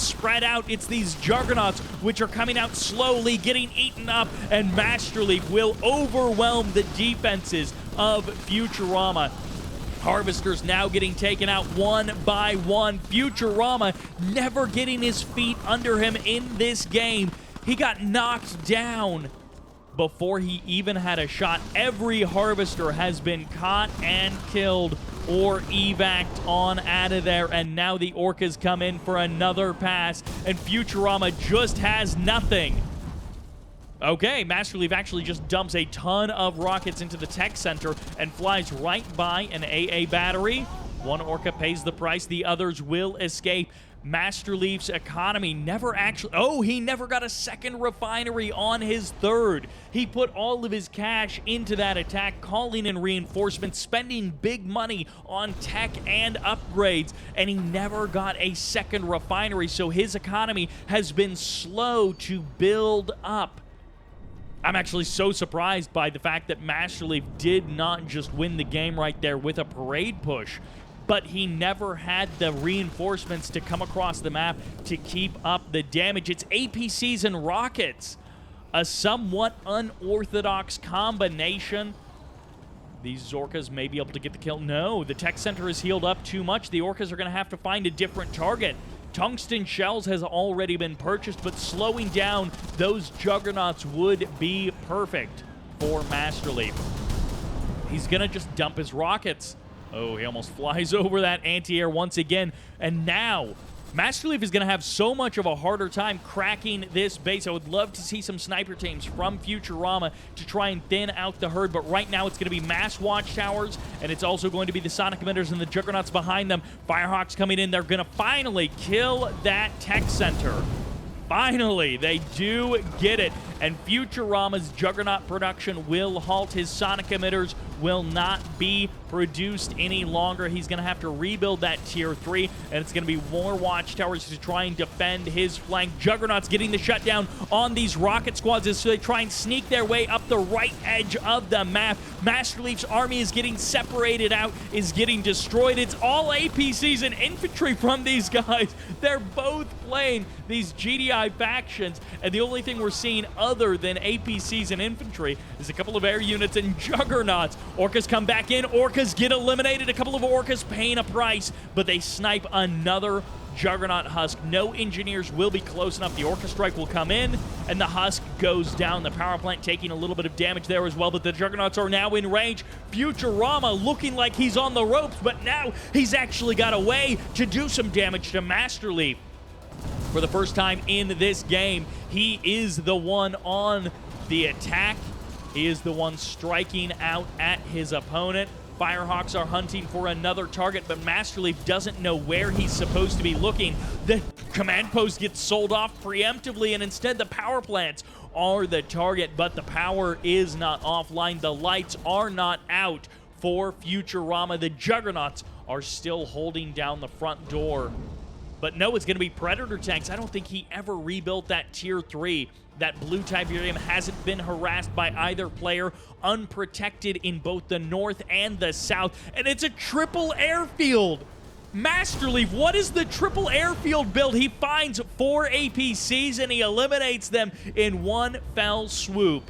spread out. It's these Juggernauts which are coming out slowly, getting eaten up, and Masterleaf will overwhelm the defenses of Futurama. Harvesters now getting taken out one by one. Futurama never getting his feet under him in this game. He got knocked down before he even had a shot. Every Harvester has been caught and killed or evac'd on out of there, and now the Orcas come in for another pass, and Futurama just has nothing. Okay, Masterleaf actually just dumps a ton of rockets into the tech center and flies right by an AA battery. One Orca pays the price, the others will escape. Masterleaf's economy never actually... Oh, he never got a second refinery on his third. He put all of his cash into that attack, calling in reinforcements, spending big money on tech and upgrades, and he never got a second refinery, so his economy has been slow to build up. I'm actually so surprised by the fact that Masterleaf did not just win the game right there with a parade push, but he never had the reinforcements to come across the map to keep up the damage. It's APCs and rockets, a somewhat unorthodox combination. These Orcas may be able to get the kill. No, the tech center is healed up too much. The Orcas are going to have to find a different target. Tungsten shells has already been purchased, but slowing down those Juggernauts would be perfect for Masterleaf. He's going to just dump his rockets. Oh, he almost flies over that anti-air once again. And now Masterleaf is going to have so much of a harder time cracking this base. I would love to see some sniper teams from Futurama to try and thin out the herd, but right now it's going to be mass watchtowers, and it's also going to be the Sonic Emitters and the Juggernauts behind them. Firehawks coming in. They're going to finally kill that tech center. Finally, they do get it, and Futurama's Juggernaut production will halt. His Sonic Emitters will not be produced any longer. He's going to have to rebuild that Tier 3, and it's going to be more watchtowers to try and defend his flank. Juggernaut's getting the shutdown on these rocket squads as they try and sneak their way up the right edge of the map. Masterleaf's army is getting separated out, is getting destroyed. It's all APCs and infantry from these guys. They're both playing these GDI factions, and the only thing we're seeing other than APCs and infantry is a couple of air units and Juggernauts. Orcas come back in. Orcas get eliminated. A couple of Orcas paying a price, but they snipe another Juggernaut Husk. No engineers will be close enough. The Orca Strike will come in, and the Husk goes down. The power plant taking a little bit of damage there as well, but the Juggernauts are now in range. Futurama looking like he's on the ropes, but now he's actually got a way to do some damage to Masterleaf. For the first time in this game, he is the one on the attack. He is the one striking out at his opponent. Firehawks are hunting for another target, but Masterleaf doesn't know where he's supposed to be looking. The command post gets sold off preemptively, and instead the power plants are the target, but the power is not offline. The lights are not out for Futurama. The Juggernauts are still holding down the front door. But no, it's going to be Predator tanks. I don't think he ever rebuilt that Tier 3. That blue Tiberium hasn't been harassed by either player, unprotected in both the north and the south. And it's a triple airfield. Masterleaf, what is the triple airfield build? He finds 4 APCs and he eliminates them in one fell swoop.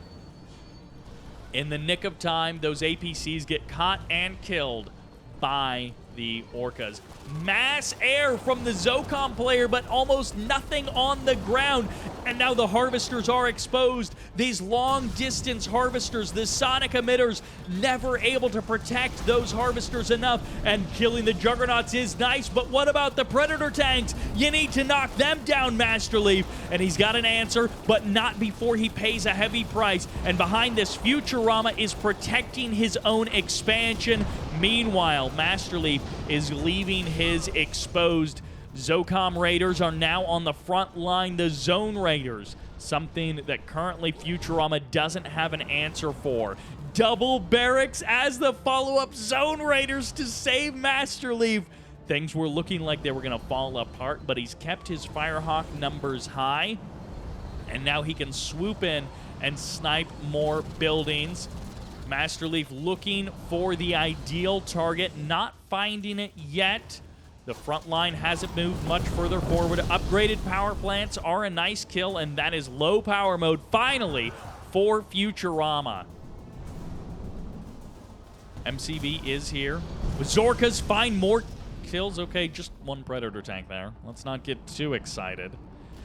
In the nick of time, those APCs get caught and killed by the Orcas. Mass air from the Zocom player, but almost nothing on the ground. And now the Harvesters are exposed. These long-distance Harvesters, the Sonic Emitters, never able to protect those Harvesters enough. And killing the Juggernauts is nice, but what about the Predator tanks? You need to knock them down, Masterleaf. And he's got an answer, but not before he pays a heavy price. And behind this, Futurama is protecting his own expansion. Meanwhile, Masterleaf is leaving his exposed. Zocom Raiders are now on the front line. The Zone Raiders, something that currently Futurama doesn't have an answer for. Double barracks as the follow-up Zone Raiders to save Masterleaf. Things were looking like they were going to fall apart, but he's kept his Firehawk numbers high, and now he can swoop in and snipe more buildings. Masterleaf looking for the ideal target, not finding it yet. The front line hasn't moved much further forward. Upgraded power plants are a nice kill, and that is low power mode finally for Futurama. MCV is here. Zorkas find more kills. Okay, just one Predator tank there. Let's not get too excited.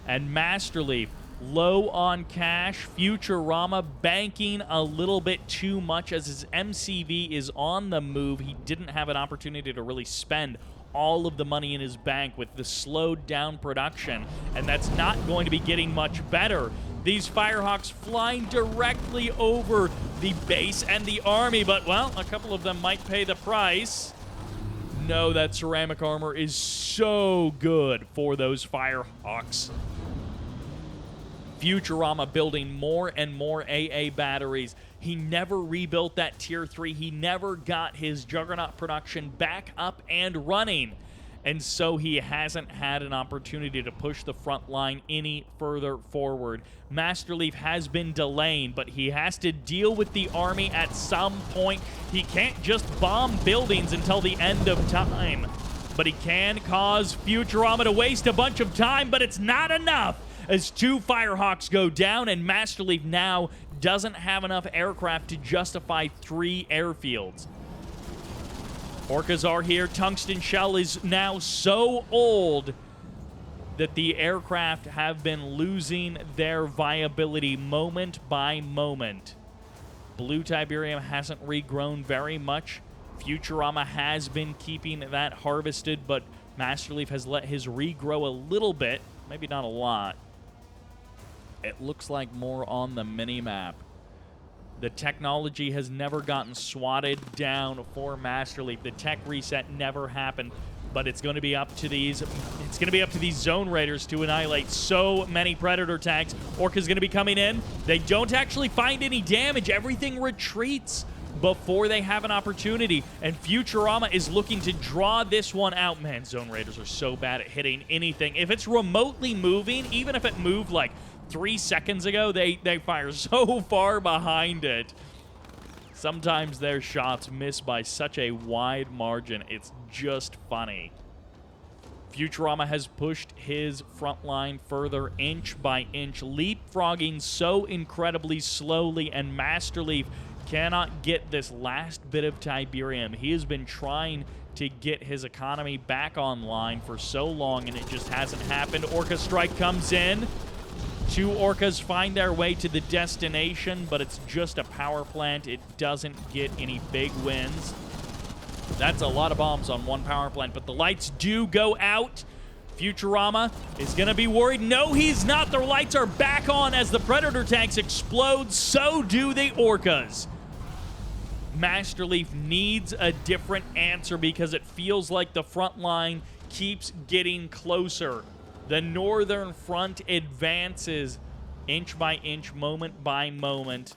And Masterleaf low on cash. Futurama banking a little bit too much as his MCV is on the move. He didn't have an opportunity to really spend all of the money in his bank with the slowed down production, and that's not going to be getting much better. These Firehawks flying directly over the base and the army, but, well, a couple of them might pay the price. No, that ceramic armor is so good for those Firehawks. Futurama building more and more AA batteries. He never rebuilt that Tier 3. He never got his Juggernaut production back up and running. And so he hasn't had an opportunity to push the front line any further forward. Masterleaf has been delaying, but he has to deal with the army at some point. He can't just bomb buildings until the end of time. But he can cause Futurama to waste a bunch of time, but it's not enough, as 2 Firehawks go down, and Masterleaf now doesn't have enough aircraft to justify 3 airfields. Orcas are here. Tungsten Shell is now so old that the aircraft have been losing their viability moment by moment. Blue Tiberium hasn't regrown very much. Futurama has been keeping that harvested, but Masterleaf has let his regrow a little bit. Maybe not a lot. It looks like more on the mini-map. The technology has never gotten swatted down for Masterleaf. The tech reset never happened, but it's going to be up to these. It's going to be up to these zone raiders to annihilate so many predator tanks. Orca's going to be coming in. They don't actually find any damage. Everything retreats before they have an opportunity, and Futurama is looking to draw this one out. Man, zone raiders are so bad at hitting anything. If it's remotely moving, even if it moved like 3 seconds ago, they fire so far behind it. Sometimes their shots miss by such a wide margin. It's just funny. Futurama has pushed his front line further inch by inch, leapfrogging so incredibly slowly, and Masterleaf cannot get this last bit of Tiberium. He has been trying to get his economy back online for so long, and it just hasn't happened. Orca Strike comes in. 2 Orcas find their way to the destination, but it's just a power plant. It doesn't get any big wins. That's a lot of bombs on 1 power plant, but the lights do go out. Futurama is going to be worried. No, he's not. Their lights are back on as the Predator tanks explode. So do the Orcas. Masterleaf needs a different answer because it feels like the front line keeps getting closer. The northern front advances inch by inch, moment by moment.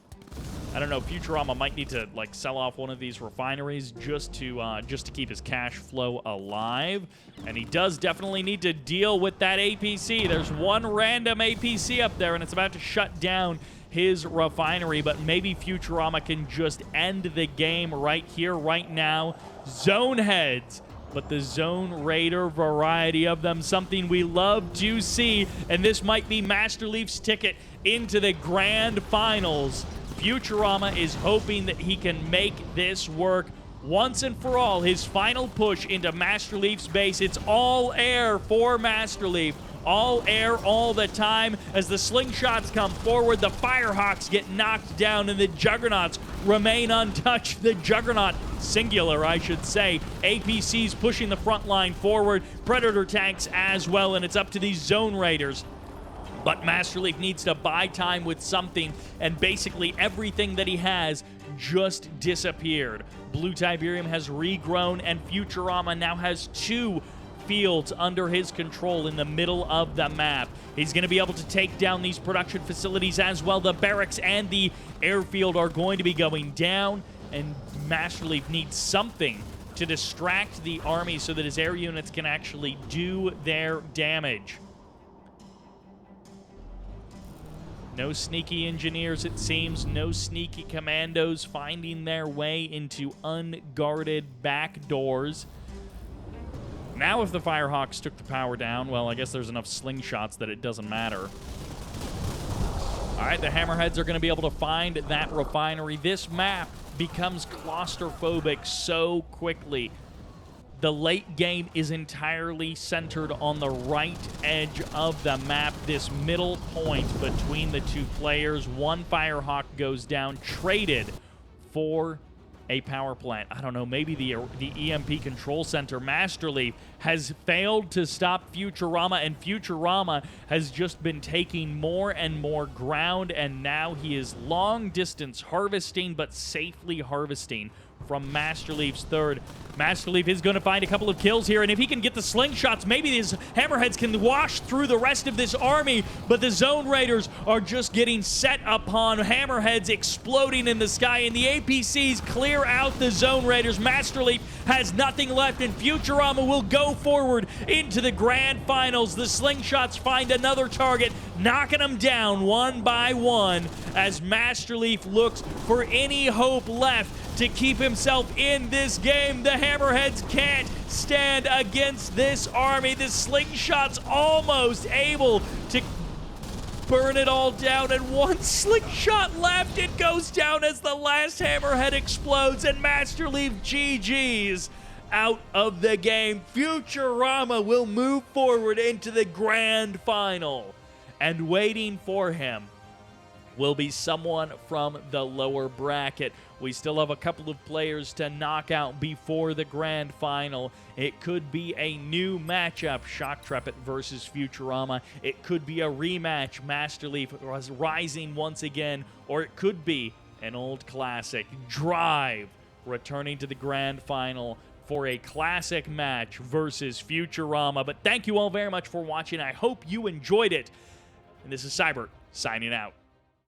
I don't know, Futurama might need to like sell off one of these refineries just to keep his cash flow alive. And he does definitely need to deal with that APC. There's one random APC up there, and it's about to shut down his refinery, but maybe Futurama can just end the game right here, right now. Zone heads, but the Zone Raider variety of them, something we love to see, and this might be Masterleaf's ticket into the grand finals. Futurama is hoping that he can make this work once and for all. His final push into Masterleaf's base. It's all air for Masterleaf. All air all the time. As the slingshots come forward, the Firehawks get knocked down and the Juggernauts remain untouched. The Juggernaut, singular I should say, APCs pushing the front line forward, Predator tanks as well, and it's up to these Zone Raiders. But Masterleaf needs to buy time with something, and basically everything that he has just disappeared. Blue Tiberium has regrown, and Futurama now has 2 fields under his control in the middle of the map. He's going to be able to take down these production facilities as well. The barracks and the airfield are going to be going down, and Masterleaf needs something to distract the army so that his air units can actually do their damage. No sneaky engineers, it seems. No sneaky commandos finding their way into unguarded back doors. Now if the Firehawks took the power down, well, I guess there's enough slingshots that it doesn't matter. All right, the Hammerheads are going to be able to find that refinery. This map becomes claustrophobic so quickly. The late game is entirely centered on the right edge of the map, this middle point between the 2 players. 1 Firehawk goes down, traded for a power plant. I don't know, maybe the EMP control center. Masterleaf has failed to stop Futurama, and Futurama has just been taking more and more ground, and now he is long distance harvesting, but safely harvesting from Masterleaf's third. Masterleaf is going to find a couple of kills here, and if he can get the slingshots, maybe these Hammerheads can wash through the rest of this army, but the Zone Raiders are just getting set upon. Hammerheads exploding in the sky, and the APCs clear out the Zone Raiders. Masterleaf has nothing left, and Futurama will go forward into the grand finals. The slingshots find another target, knocking them down one by one as Masterleaf looks for any hope left to keep himself in this game. The Hammerheads can't stand against this army. The slingshot's almost able to burn it all down, and 1 slingshot left. It goes down as the last Hammerhead explodes, and Masterleaf GG's out of the game. Futurama will move forward into the grand final, and waiting for him will be someone from the lower bracket. We still have a couple of players to knock out before the grand final. It could be a new matchup, Shock Trepet versus Futurama. It could be a rematch, Masterleaf rising once again, or it could be an old classic, Drive, returning to the grand final for a classic match versus Futurama. But thank you all very much for watching. I hope you enjoyed it. And this is Sybert signing out.